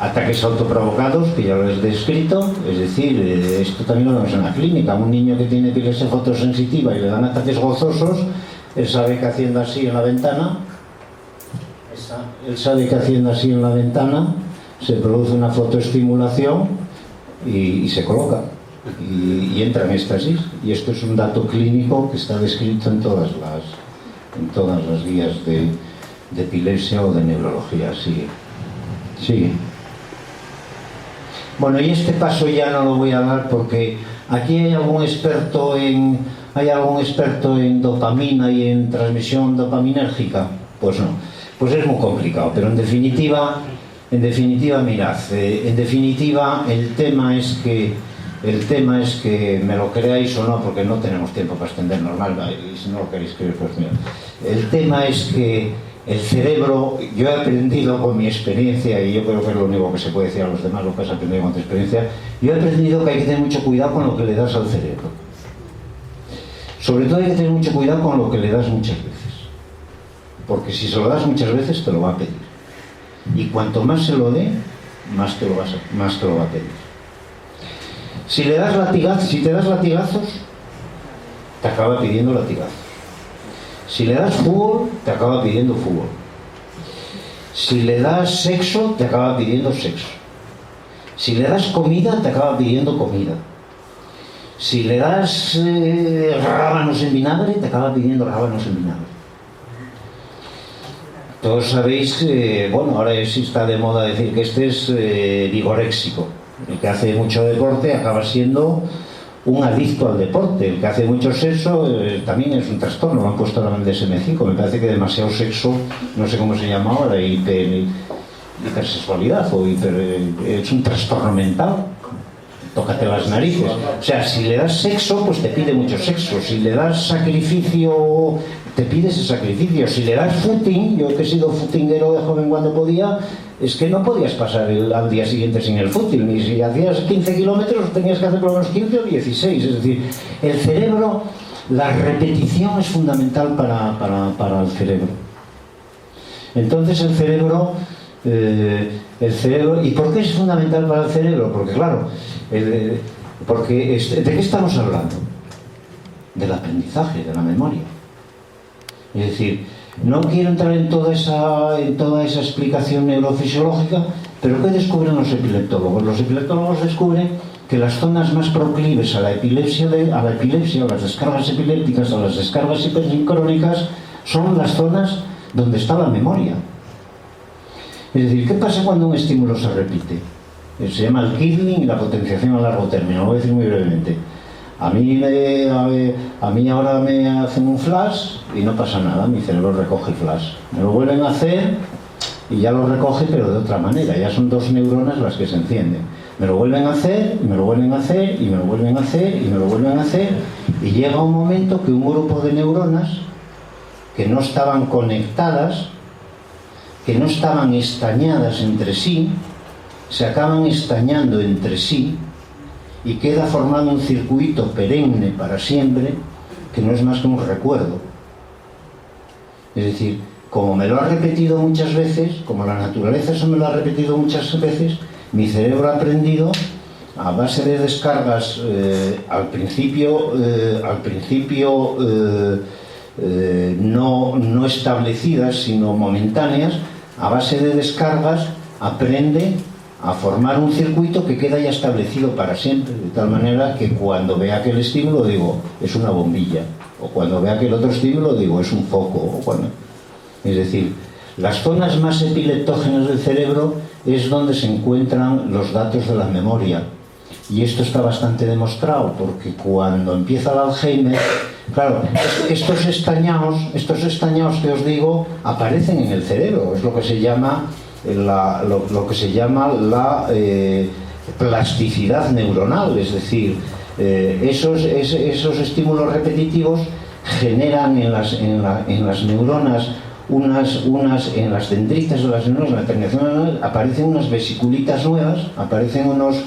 Ataques autoprovocados, que ya lo he descrito, es decir, esto también lo vemos en la clínica. Un niño que tiene epilepsia fotosensitiva y le dan ataques gozosos, él sabe que haciendo así en la ventana, se produce una fotoestimulación y se coloca y entra en éxtasis. Y esto es un dato clínico que está descrito en todas las guías de epilepsia o de neurología. Sigue. Bueno, y este paso ya no lo voy a dar porque aquí hay algún experto en dopamina y en transmisión dopaminérgica. Pues no, pues es muy complicado, pero en definitiva mirad, el tema es que me lo creáis o no, porque no tenemos tiempo para extender normal, y si no lo queréis creer, pues mira, el tema es que el cerebro, yo he aprendido con mi experiencia, y yo creo que es lo único que se puede decir a los demás, lo que has aprendido con tu experiencia, yo he aprendido que hay que tener mucho cuidado con lo que le das al cerebro. Sobre todo hay que tener mucho cuidado con lo que le das muchas veces, porque si se lo das muchas veces te lo va a pedir, y cuanto más se lo dé, más te lo va a pedir. Si te das latigazos, te acaba pidiendo latigazos. Si le das fútbol, te acaba pidiendo fútbol. Si le das sexo, te acaba pidiendo sexo. Si le das comida, te acaba pidiendo comida. Si le das rábanos en vinagre, te acaba pidiendo rábanos en vinagre. Todos sabéis que, bueno, ahora sí está de moda decir que este es vigoréxico. El que hace mucho deporte acaba siendo un adicto al deporte. El que hace mucho sexo también es un trastorno. Lo han puesto ahora en el DSM-5. Me parece que demasiado sexo, no sé cómo se llama ahora, hipersexualidad o es un trastorno mental. Tócate las narices. O sea, si le das sexo, pues te pide mucho sexo. Si le das sacrificio, te pide ese sacrificio. Si le das footing, yo que he sido footinguero de joven cuando podía, es que no podías pasar al día siguiente sin el footing. Y si hacías 15 kilómetros, tenías que hacer por lo menos 15 o 16. Es decir, el cerebro, la repetición es fundamental para el cerebro. Entonces el cerebro, ¿y por qué es fundamental para el cerebro? Porque claro, ¿de qué estamos hablando? Del aprendizaje, de la memoria. Es decir, no quiero entrar en toda esa explicación neurofisiológica, pero ¿qué descubren los epileptólogos? Los epileptólogos descubren que las zonas más proclives a la epilepsia, a las descargas epilépticas, a las descargas hipersincrónicas, son las zonas donde está la memoria. Es decir, ¿qué pasa cuando un estímulo se repite? Se llama el kindling y la potenciación a largo término. Lo voy a decir muy brevemente. A mí ahora me hacen un flash y no pasa nada, mi cerebro recoge el flash. Me lo vuelven a hacer y ya lo recoge, pero de otra manera. Ya son 2 neuronas las que se encienden. Me lo vuelven a hacer, y me lo vuelven a hacer, y me lo vuelven a hacer, y me lo vuelven a hacer, y llega un momento que un grupo de neuronas que no estaban conectadas, que no estaban estañadas entre sí, se acaban estañando entre sí y queda formado un circuito perenne para siempre que no es más que un recuerdo. Es decir, como me lo ha repetido muchas veces, como la naturaleza eso me lo ha repetido muchas veces, mi cerebro ha aprendido a base de descargas al principio no establecidas sino momentáneas. A base de descargas aprende a formar un circuito que queda ya establecido para siempre, de tal manera que cuando vea aquel estímulo digo, es una bombilla, o cuando vea aquel otro estímulo digo, es un foco, es decir, las zonas más epileptógenas del cerebro es donde se encuentran los datos de la memoria, y esto está bastante demostrado, porque cuando empieza el Alzheimer, claro, estos estañados que os digo aparecen en el cerebro, es lo que se llama la plasticidad neuronal, es decir, esos estímulos repetitivos generan en las neuronas en las dendritas de las neuronas, en la terminación neuronal, aparecen unas vesiculitas nuevas, aparecen unos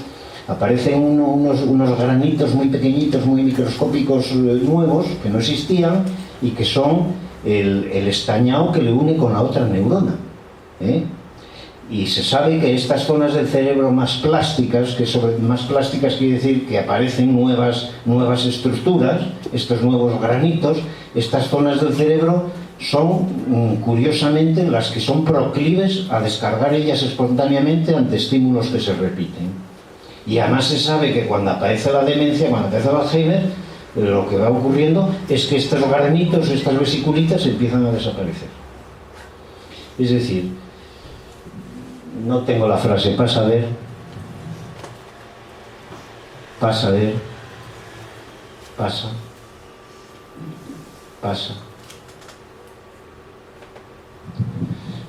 granitos muy pequeñitos, muy microscópicos nuevos que no existían y que son el estañado que le une con la otra neurona. Y se sabe que estas zonas del cerebro más plásticas quiere decir que aparecen nuevas estructuras, estos nuevos granitos, estas zonas del cerebro son curiosamente las que son proclives a descargar ellas espontáneamente ante estímulos que se repiten. Y además se sabe que cuando aparece la demencia, cuando aparece el Alzheimer, lo que va ocurriendo es que estos granitos, estas vesiculitas empiezan a desaparecer. Es decir, no tengo la frase, pasa a ver,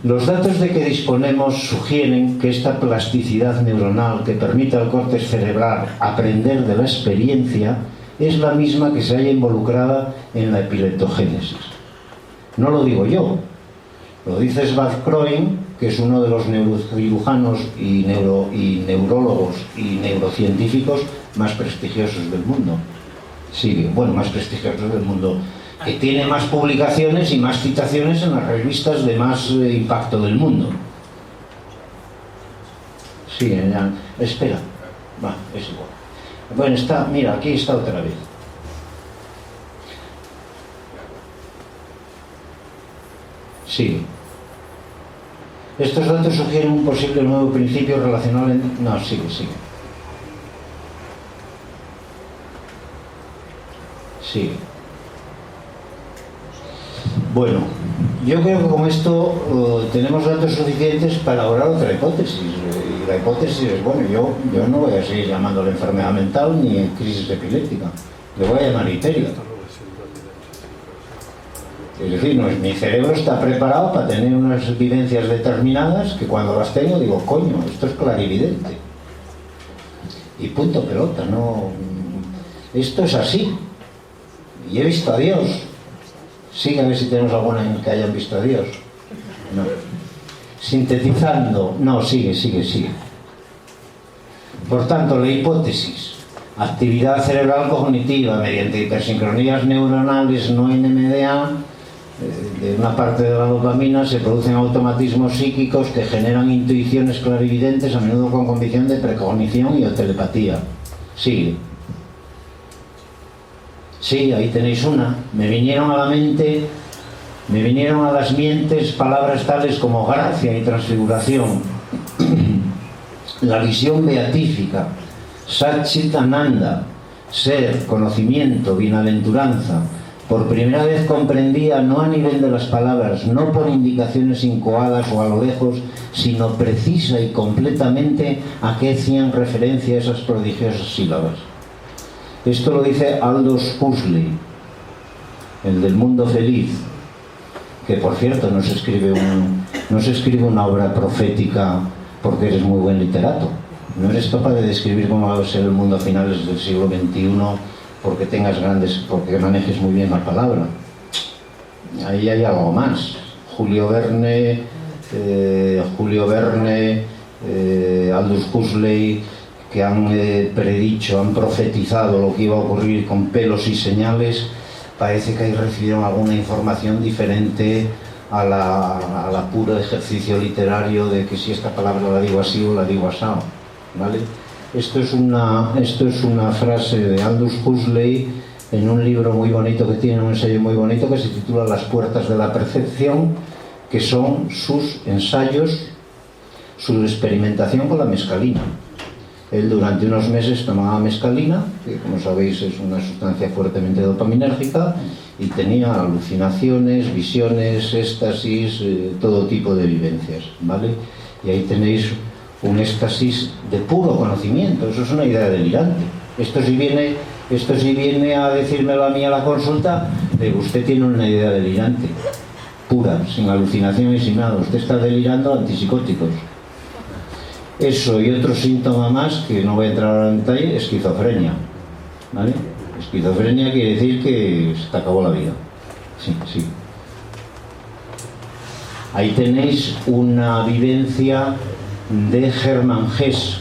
Los datos de que disponemos sugieren que esta plasticidad neuronal que permite al córtex cerebral aprender de la experiencia es la misma que se halla involucrada en la epileptogénesis. No lo digo yo, lo dice Svaz-Krohn, que es uno de los neurocirujanos y neurólogos y neurocientíficos más prestigiosos del mundo. Sí, bueno, más prestigiosos del mundo, que tiene más publicaciones y más citaciones en las revistas de más impacto del mundo. Sí, espera, va, es igual. Bueno, mira, aquí está otra vez. Sí. Estos datos sugieren un posible nuevo principio relacional No, sigue. Bueno, Yo creo que con esto tenemos datos suficientes para elaborar otra hipótesis. Y la hipótesis es, bueno, yo no voy a seguir llamándole enfermedad mental ni crisis epiléptica. Le voy a llamar histeria. Es decir, mi cerebro está preparado para tener unas vivencias determinadas que cuando las tengo digo, coño, esto es clarividente. Y punto pelota, no... Esto es así. Y he visto a Dios. Sí, a ver si tenemos alguna en que hayan visto a Dios. No. Sintetizando, no, sigue. Por tanto, la hipótesis, actividad cerebral cognitiva mediante hipersincronías neuronales no NMDA, de una parte de la dopamina se producen automatismos psíquicos que generan intuiciones clarividentes, a menudo con condición de precognición y o telepatía. Sigue. Sí, ahí tenéis una. Me vinieron a la mente, me vinieron a las mientes palabras tales como gracia y transfiguración, la visión beatífica, Satchit Ananda, ser, conocimiento, bienaventuranza. Por primera vez comprendía, no a nivel de las palabras, no por indicaciones incoadas o a lo lejos, sino precisa y completamente a qué hacían referencia esas prodigiosas sílabas. Esto lo dice Aldous Huxley, el del mundo feliz, que por cierto no se escribe una obra profética porque eres muy buen literato. No eres capaz de describir cómo va a ser el mundo a finales del siglo XXI porque manejes muy bien la palabra. Ahí hay algo más. Julio Verne, Aldous Huxley, que han predicho, han profetizado lo que iba a ocurrir con pelos y señales, parece que ahí recibieron alguna información diferente a la puro ejercicio literario de que si esta palabra la digo así o la digo asao, ¿vale? Esto es una frase de Aldous Huxley en un libro muy bonito que tiene, un ensayo muy bonito que se titula Las puertas de la percepción, que son sus ensayos, su experimentación con la mescalina. Él durante unos meses tomaba mescalina, que como sabéis es una sustancia fuertemente dopaminérgica, y tenía alucinaciones, visiones, éxtasis, todo tipo de vivencias, ¿vale? Y ahí tenéis un éxtasis de puro conocimiento. Eso es una idea delirante. Esto si viene a decírmelo a mí a la consulta, digo, usted tiene una idea delirante, pura, sin alucinación y sin nada. Usted está delirando antipsicóticos. Eso y otro síntoma más, que no voy a entrar ahora en detalle, esquizofrenia, ¿vale? Esquizofrenia quiere decir que se te acabó la vida. Sí. Ahí tenéis una vivencia de Hermann Hesse,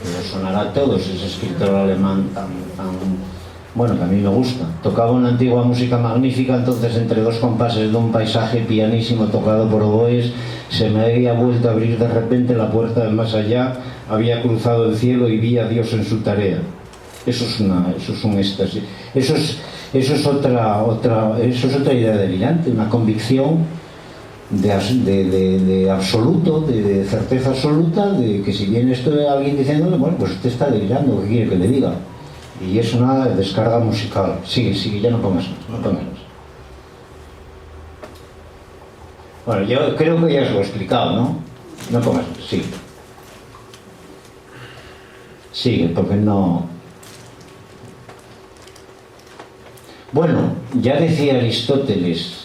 que os sonará a todos, ese escritor alemán tan bueno, que a mí me gusta. Tocaba una antigua música magnífica, entonces entre dos compases de un paisaje pianísimo tocado por oboes, se me había vuelto a abrir de repente la puerta del más allá, había cruzado el cielo y vi a Dios en su tarea. Eso es un éxtasis. Eso es otra idea delirante, una convicción de absoluto, de certeza absoluta, de que si viene esto de alguien diciéndole, bueno, pues usted está delirando, ¿qué quiere que le diga? Y es una descarga musical. Sigue, ya no pongas más. Bueno, yo creo que ya os lo he explicado, ¿no? No pongas más, sigue, porque no... Bueno, ya decía Aristóteles,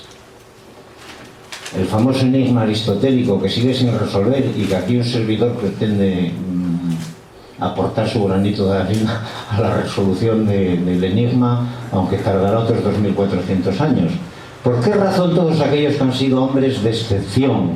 el famoso enigma aristotélico que sigue sin resolver y que aquí un servidor pretende aportar su granito de arena a la resolución del enigma, aunque tardará otros 2400 años. ¿Por qué razón todos aquellos que han sido hombres de excepción,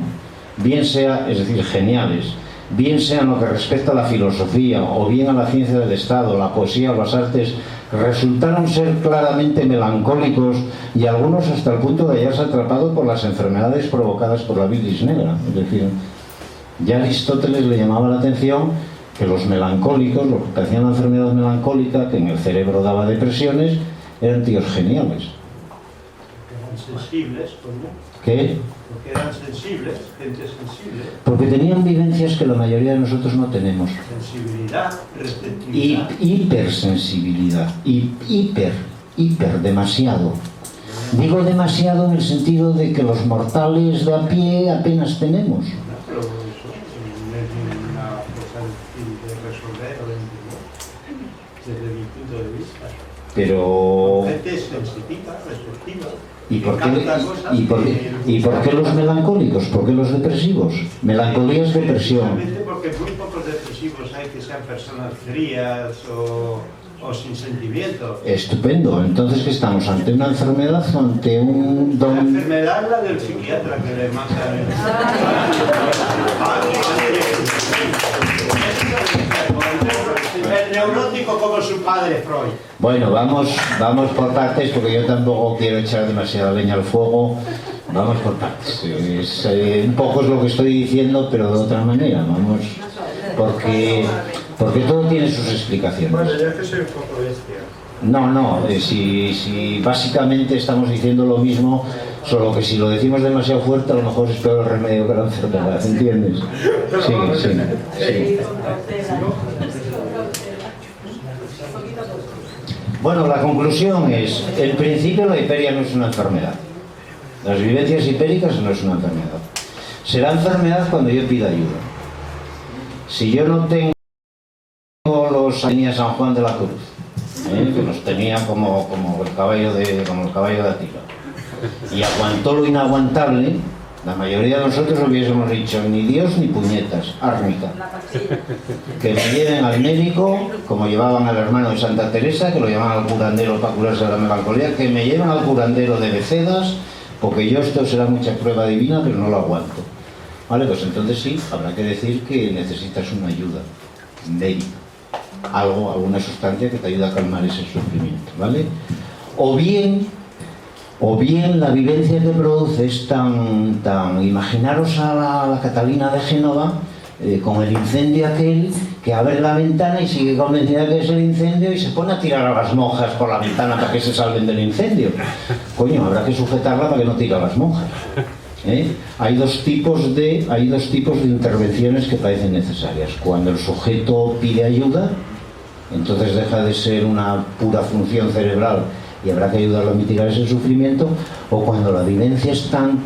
bien sea, es decir, geniales, bien sea en lo que respecta a la filosofía o bien a la ciencia del Estado, la poesía o las artes, resultaron ser claramente melancólicos y algunos hasta el punto de hallarse atrapados por las enfermedades provocadas por la bilis negra? Es decir, ya Aristóteles le llamaba la atención que los melancólicos, los que padecían la enfermedad melancólica, que en el cerebro daba depresiones, eran tíos geniales. Eran sensibles, ¿no? ¿Qué? Porque eran sensibles, gente sensible. Porque tenían vivencias que la mayoría de nosotros no tenemos. Sensibilidad, receptividad. Hipersensibilidad. Hiper, demasiado. Digo demasiado en el sentido de que los mortales de a pie apenas tenemos. Pero eso no es una cosa difícil de resolver o de entender, desde mi punto de vista. Pero... Gente sensitiva, receptiva. ¿Y por qué los melancólicos? ¿Por qué los depresivos? Melancolía es depresión. Precisamente porque muy pocos depresivos hay que sean personas frías o sin sentimientos. Estupendo. Entonces, ¿qué estamos? ¿Ante una enfermedad o ante un La don? enfermedad es la del psiquiatra que le manda el neurótico como su padre Freud. Bueno, vamos por partes, porque yo tampoco quiero echar demasiada leña al fuego. Vamos por partes. Un poco es lo que estoy diciendo, pero de otra manera. Vamos, porque todo tiene sus explicaciones. Bueno, yo es que soy un poco bestia. No, si básicamente estamos diciendo lo mismo, solo que si lo decimos demasiado fuerte, a lo mejor es peor el remedio que la enfermedad, ¿entiendes? Sí. Bueno, la conclusión es, en principio la hiperia no es una enfermedad. Las vivencias hipéricas no es una enfermedad. Será enfermedad cuando yo pida ayuda. Si yo no tengo los tenía San Juan de la Cruz, que los tenía como el caballo de Atila, y aguantó lo inaguantable, la mayoría de nosotros hubiésemos dicho ni Dios ni puñetas, árnica. Que me lleven al médico, como llevaban al hermano de Santa Teresa, que lo llamaban al curandero para curarse de la melancolía, que me lleven al curandero de Becedas, porque yo esto será mucha prueba divina, pero no lo aguanto. Vale, pues entonces sí, habrá que decir que necesitas una ayuda médica, alguna sustancia que te ayude a calmar ese sufrimiento, ¿vale? O bien la vivencia que produce es tan imaginaros a la Catalina de Génova con el incendio aquel, que abre la ventana y sigue convencida que es el incendio y se pone a tirar a las monjas por la ventana para que se salven del incendio. Coño, habrá que sujetarla para que no tire a las monjas. Hay dos tipos de intervenciones que parecen necesarias. Cuando el sujeto pide ayuda, entonces deja de ser una pura función cerebral y habrá que ayudarlo a mitigar ese sufrimiento, o cuando la vivencia es tan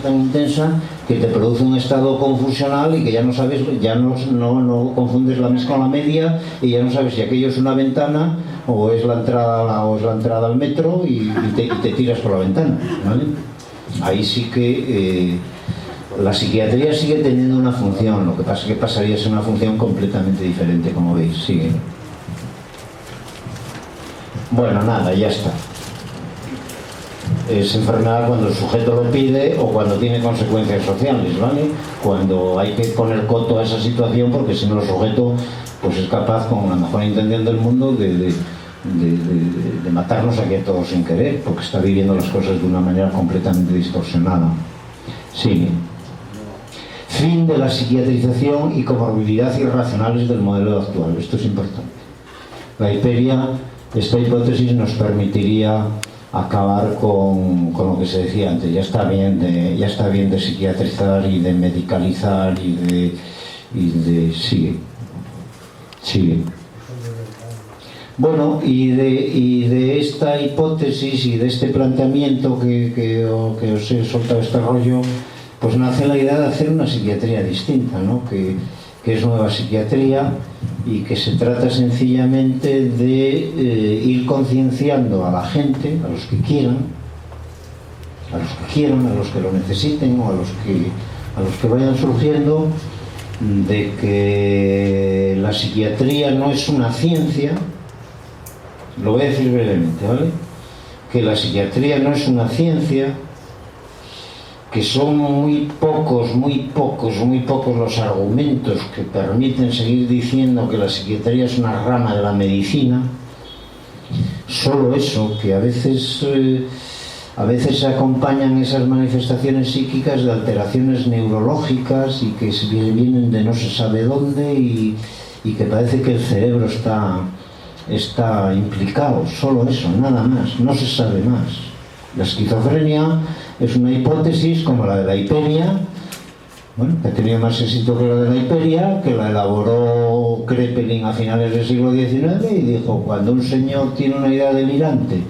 intensa que te produce un estado confusional y que ya no sabes, ya no confundes la mis con la media y ya no sabes si aquello es una ventana o es la entrada al metro y te tiras por la ventana, ¿vale? Ahí sí que la psiquiatría sigue teniendo una función, lo que pasa es que pasaría a ser una función completamente diferente, como veis. Sigue. Bueno, nada, ya está. Es enfermedad cuando el sujeto lo pide o cuando tiene consecuencias sociales, ¿vale? Cuando hay que poner coto a esa situación, porque si no el sujeto pues es capaz, con la mejor intención del mundo, de matarnos aquí a todos sin querer, porque está viviendo las cosas de una manera completamente distorsionada. Sigue. Fin de la psiquiatrización y comorbilidad irracionales del modelo actual. Esto es importante. La hiperia, esta hipótesis nos permitiría acabar con lo que se decía antes. Ya está bien de psiquiatrizar y de medicalizar y de sigue. Bueno, y de esta hipótesis y de este planteamiento que os he soltado este rollo, pues nace la idea de hacer una psiquiatría distinta, ¿no? Que es nueva psiquiatría y que se trata sencillamente de ir concienciando a la gente, a los que quieran, a los que lo necesiten o a los que vayan surgiendo, de que la psiquiatría no es una ciencia. Lo voy a decir brevemente, ¿vale? Que la psiquiatría no es una ciencia, que son muy pocos los argumentos que permiten seguir diciendo que la psiquiatría es una rama de la medicina. Solo eso, que a veces se acompañan esas manifestaciones psíquicas de alteraciones neurológicas y que vienen de no se sabe dónde y que parece que el cerebro está implicado. Solo eso, nada más, no se sabe más. La esquizofrenia es una hipótesis como la de la hiperia, bueno, que ha tenido más éxito que la de la hiperia, que la elaboró Kraepelin a finales del siglo XIX y dijo: cuando un señor tiene una idea delirante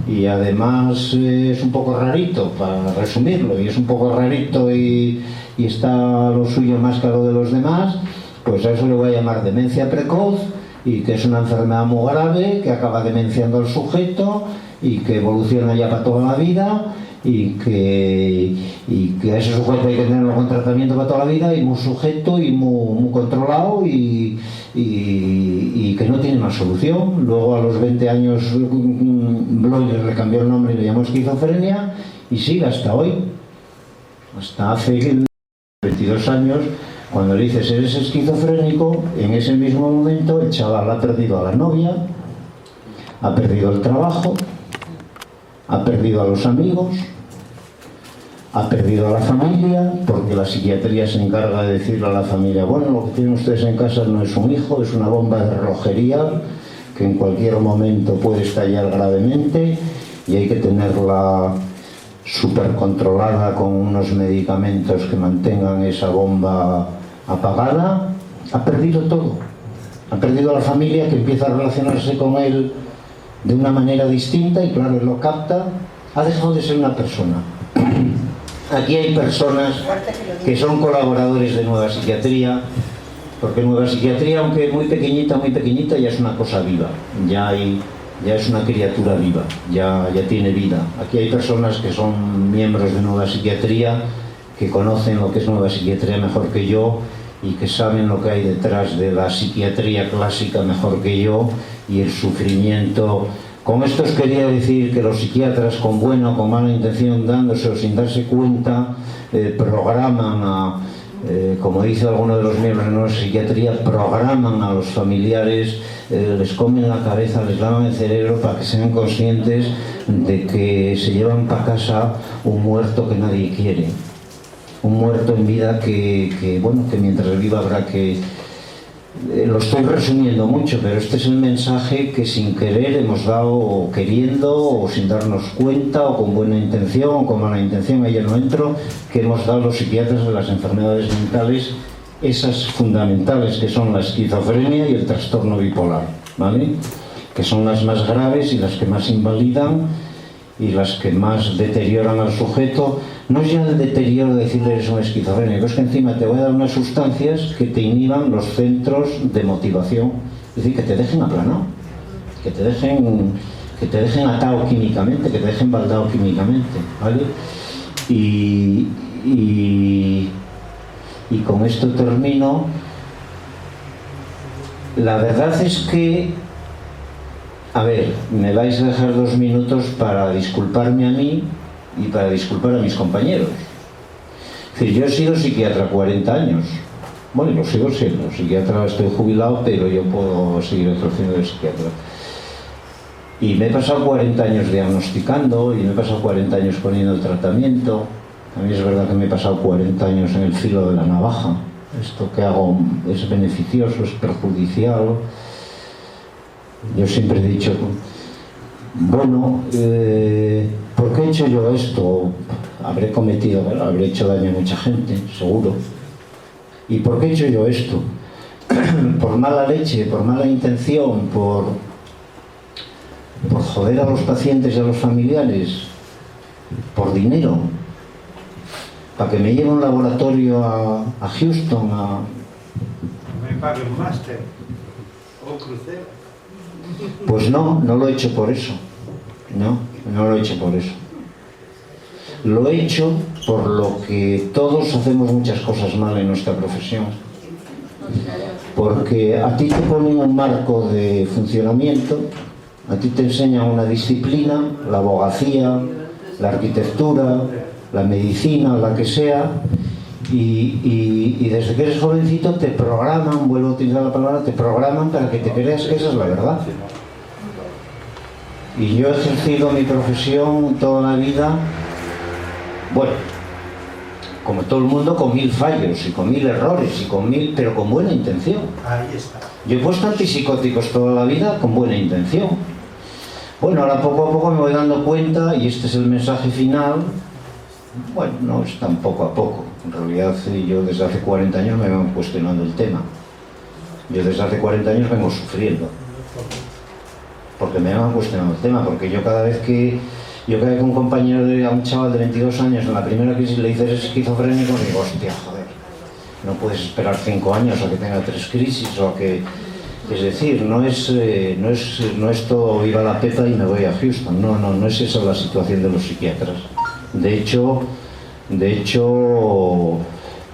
y además es un poco rarito, para resumirlo, y es un poco rarito y está lo suyo más que lo de los demás, pues a eso le voy a llamar demencia precoz, y que es una enfermedad muy grave que acaba demenciando al sujeto y que evoluciona ya para toda la vida, y que a ese sujeto hay que tenerlo con tratamiento para toda la vida, y muy sujeto y muy controlado, y que no tiene más solución. Luego a los 20 años Bloyer le cambió el nombre y le llamó esquizofrenia, y sigue hasta hoy, hasta hace 22 años. Cuando le dices eres esquizofrénico, en ese mismo momento el chaval ha perdido a la novia, ha perdido el trabajo, ha perdido a los amigos, ha perdido a la familia, porque la psiquiatría se encarga de decirle a la familia: bueno, lo que tienen ustedes en casa no es un hijo, es una bomba de relojería que en cualquier momento puede estallar gravemente, y hay que tenerla súper controlada con unos medicamentos que mantengan esa bomba apagada. Ha perdido todo. Ha perdido a la familia, que empieza a relacionarse con él de una manera distinta, y claro, él lo capta. Ha dejado de ser una persona. Aquí hay personas que son colaboradores de Nueva Psiquiatría, porque Nueva Psiquiatría, aunque muy pequeñita, ya es una cosa viva, ya es una criatura viva, ya tiene vida. Aquí hay personas que son miembros de Nueva Psiquiatría, que conocen lo que es Nueva Psiquiatría mejor que yo, y que saben lo que hay detrás de la psiquiatría clásica mejor que yo, y el sufrimiento. Con esto os quería decir que los psiquiatras, con buena o con mala intención, dándose o sin darse cuenta, programan como dice alguno de los miembros de Nueva Psiquiatría, programan a los familiares, les comen la cabeza, les lavan el cerebro para que sean conscientes de que se llevan para casa un muerto que nadie quiere. Un muerto en vida que mientras viva habrá que... Lo estoy resumiendo mucho, pero este es el mensaje que sin querer hemos dado, o queriendo, o sin darnos cuenta, o con buena intención, o con mala intención, ahí no entro, que hemos dado los psiquiatras de las enfermedades mentales, esas fundamentales, que son la esquizofrenia y el trastorno bipolar, ¿vale? Que son las más graves y las que más invalidan y las que más deterioran al sujeto. No es ya el deterioro de decirle eres un esquizofrénico, es que encima te voy a dar unas sustancias que te inhiban los centros de motivación, es decir, que te dejen aplanado, que te dejen atado químicamente, que te dejen baldado químicamente, ¿vale? Y con esto termino. La verdad es que, a ver, me vais a dejar 2 minutos para disculparme a mí y para disculpar a mis compañeros. Es decir, yo he sido psiquiatra 40 años. Bueno, lo sigo siendo. Psiquiatra, estoy jubilado, pero yo puedo seguir ejerciendo de psiquiatra. Y me he pasado 40 años diagnosticando, y me he pasado 40 años poniendo el tratamiento. A mí es verdad que me he pasado 40 años en el filo de la navaja. Esto que hago es beneficioso, es perjudicial. Yo siempre he dicho, bueno, ¿por qué he hecho yo esto? Habré hecho daño a mucha gente, seguro. ¿Y por qué he hecho yo esto? Por mala leche, por mala intención, por joder a los pacientes y a los familiares, por dinero, para que me lleve a un laboratorio a Houston Me pague un máster o un crucero. Pues no lo he hecho por eso. No lo he hecho por eso. Lo he hecho por lo que todos hacemos muchas cosas mal en nuestra profesión. Porque a ti te ponen un marco de funcionamiento, a ti te enseñan una disciplina, la abogacía, la arquitectura, la medicina, la que sea, y desde que eres jovencito te programan, vuelvo a utilizar la palabra, te programan para que te creas que esa es la verdad. Y yo he ejercido mi profesión toda la vida, bueno, como todo el mundo, con 1000 fallos y con 1000 errores, pero con buena intención. Ahí está. Yo he puesto antipsicóticos toda la vida con buena intención. Bueno, ahora poco a poco me voy dando cuenta, y este es el mensaje final. Bueno, no es tan poco a poco. En realidad yo desde hace 40 años me vengo cuestionando el tema. Yo desde hace 40 años vengo sufriendo. porque me han cuestionado el tema, porque yo cada vez que un compañero a un chaval de 22 años en la primera crisis le dices es esquizofrénico, digo, hostia, joder, no puedes esperar 5 años a que tenga 3 crisis o a que... Es decir, no es todo viva la peta y me voy a Houston, no es esa la situación de los psiquiatras. De hecho,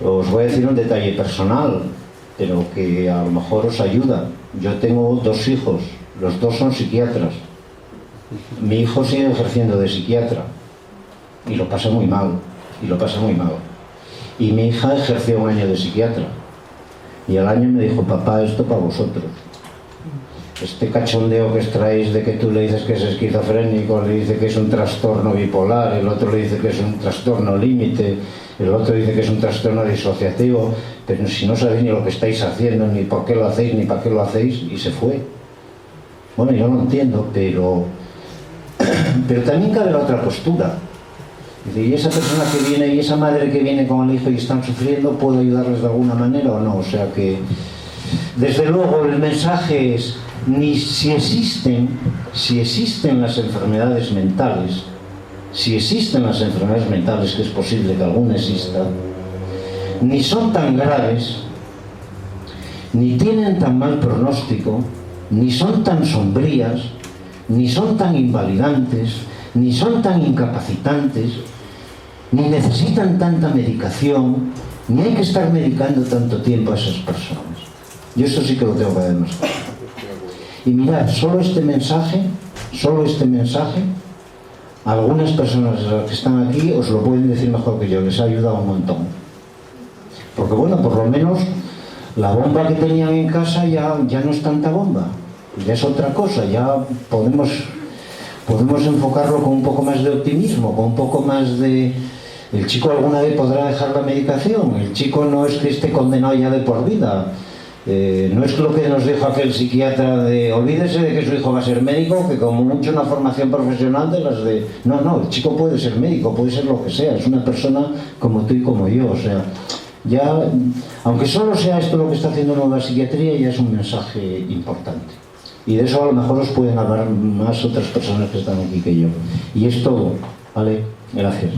os voy a decir un detalle personal, pero que a lo mejor os ayuda. Yo tengo 2 hijos, los 2 son psiquiatras. Mi hijo sigue ejerciendo de psiquiatra y lo pasa muy mal, y mi hija ejerció 1 año de psiquiatra y al año me dijo, papá, esto para vosotros. Este cachondeo que extraéis de que tú le dices que es esquizofrénico, le dice que es un trastorno bipolar, el otro le dice que es un trastorno límite, el otro dice que es un trastorno disociativo, pero si no sabéis ni lo que estáis haciendo, ni por qué lo hacéis, ni para qué lo hacéis, y se fue. Bueno, yo lo entiendo, pero también cabe la otra postura. Y esa persona que viene y esa madre que viene con el hijo y están sufriendo, ¿puedo ayudarles de alguna manera o no? O sea que, desde luego, el mensaje es, ni si existen las enfermedades mentales, que es posible que alguna exista, ni son tan graves, ni tienen tan mal pronóstico, ni son tan sombrías, ni son tan invalidantes, ni son tan incapacitantes, ni necesitan tanta medicación, ni hay que estar medicando tanto tiempo a esas personas. Yo eso sí que lo tengo que demostrar. Y mirad, solo este mensaje, algunas personas que están aquí os lo pueden decir mejor que yo, les ha ayudado un montón. Porque bueno, por lo menos la bomba que tenían en casa ya no es tanta bomba, ya es otra cosa, ya podemos enfocarlo con un poco más de optimismo, con un poco más de... El chico alguna vez podrá dejar la medicación, el chico no es que esté condenado ya de por vida. No es lo que nos dijo aquel psiquiatra de olvídese de que su hijo va a ser médico, que como mucho una formación profesional de las de... No, el chico puede ser médico, puede ser lo que sea, es una persona como tú y como yo, o sea, ya, aunque solo sea esto lo que está haciendo la psiquiatría, ya es un mensaje importante. Y de eso a lo mejor os pueden hablar más otras personas que están aquí que yo. Y es todo, ¿vale? Gracias.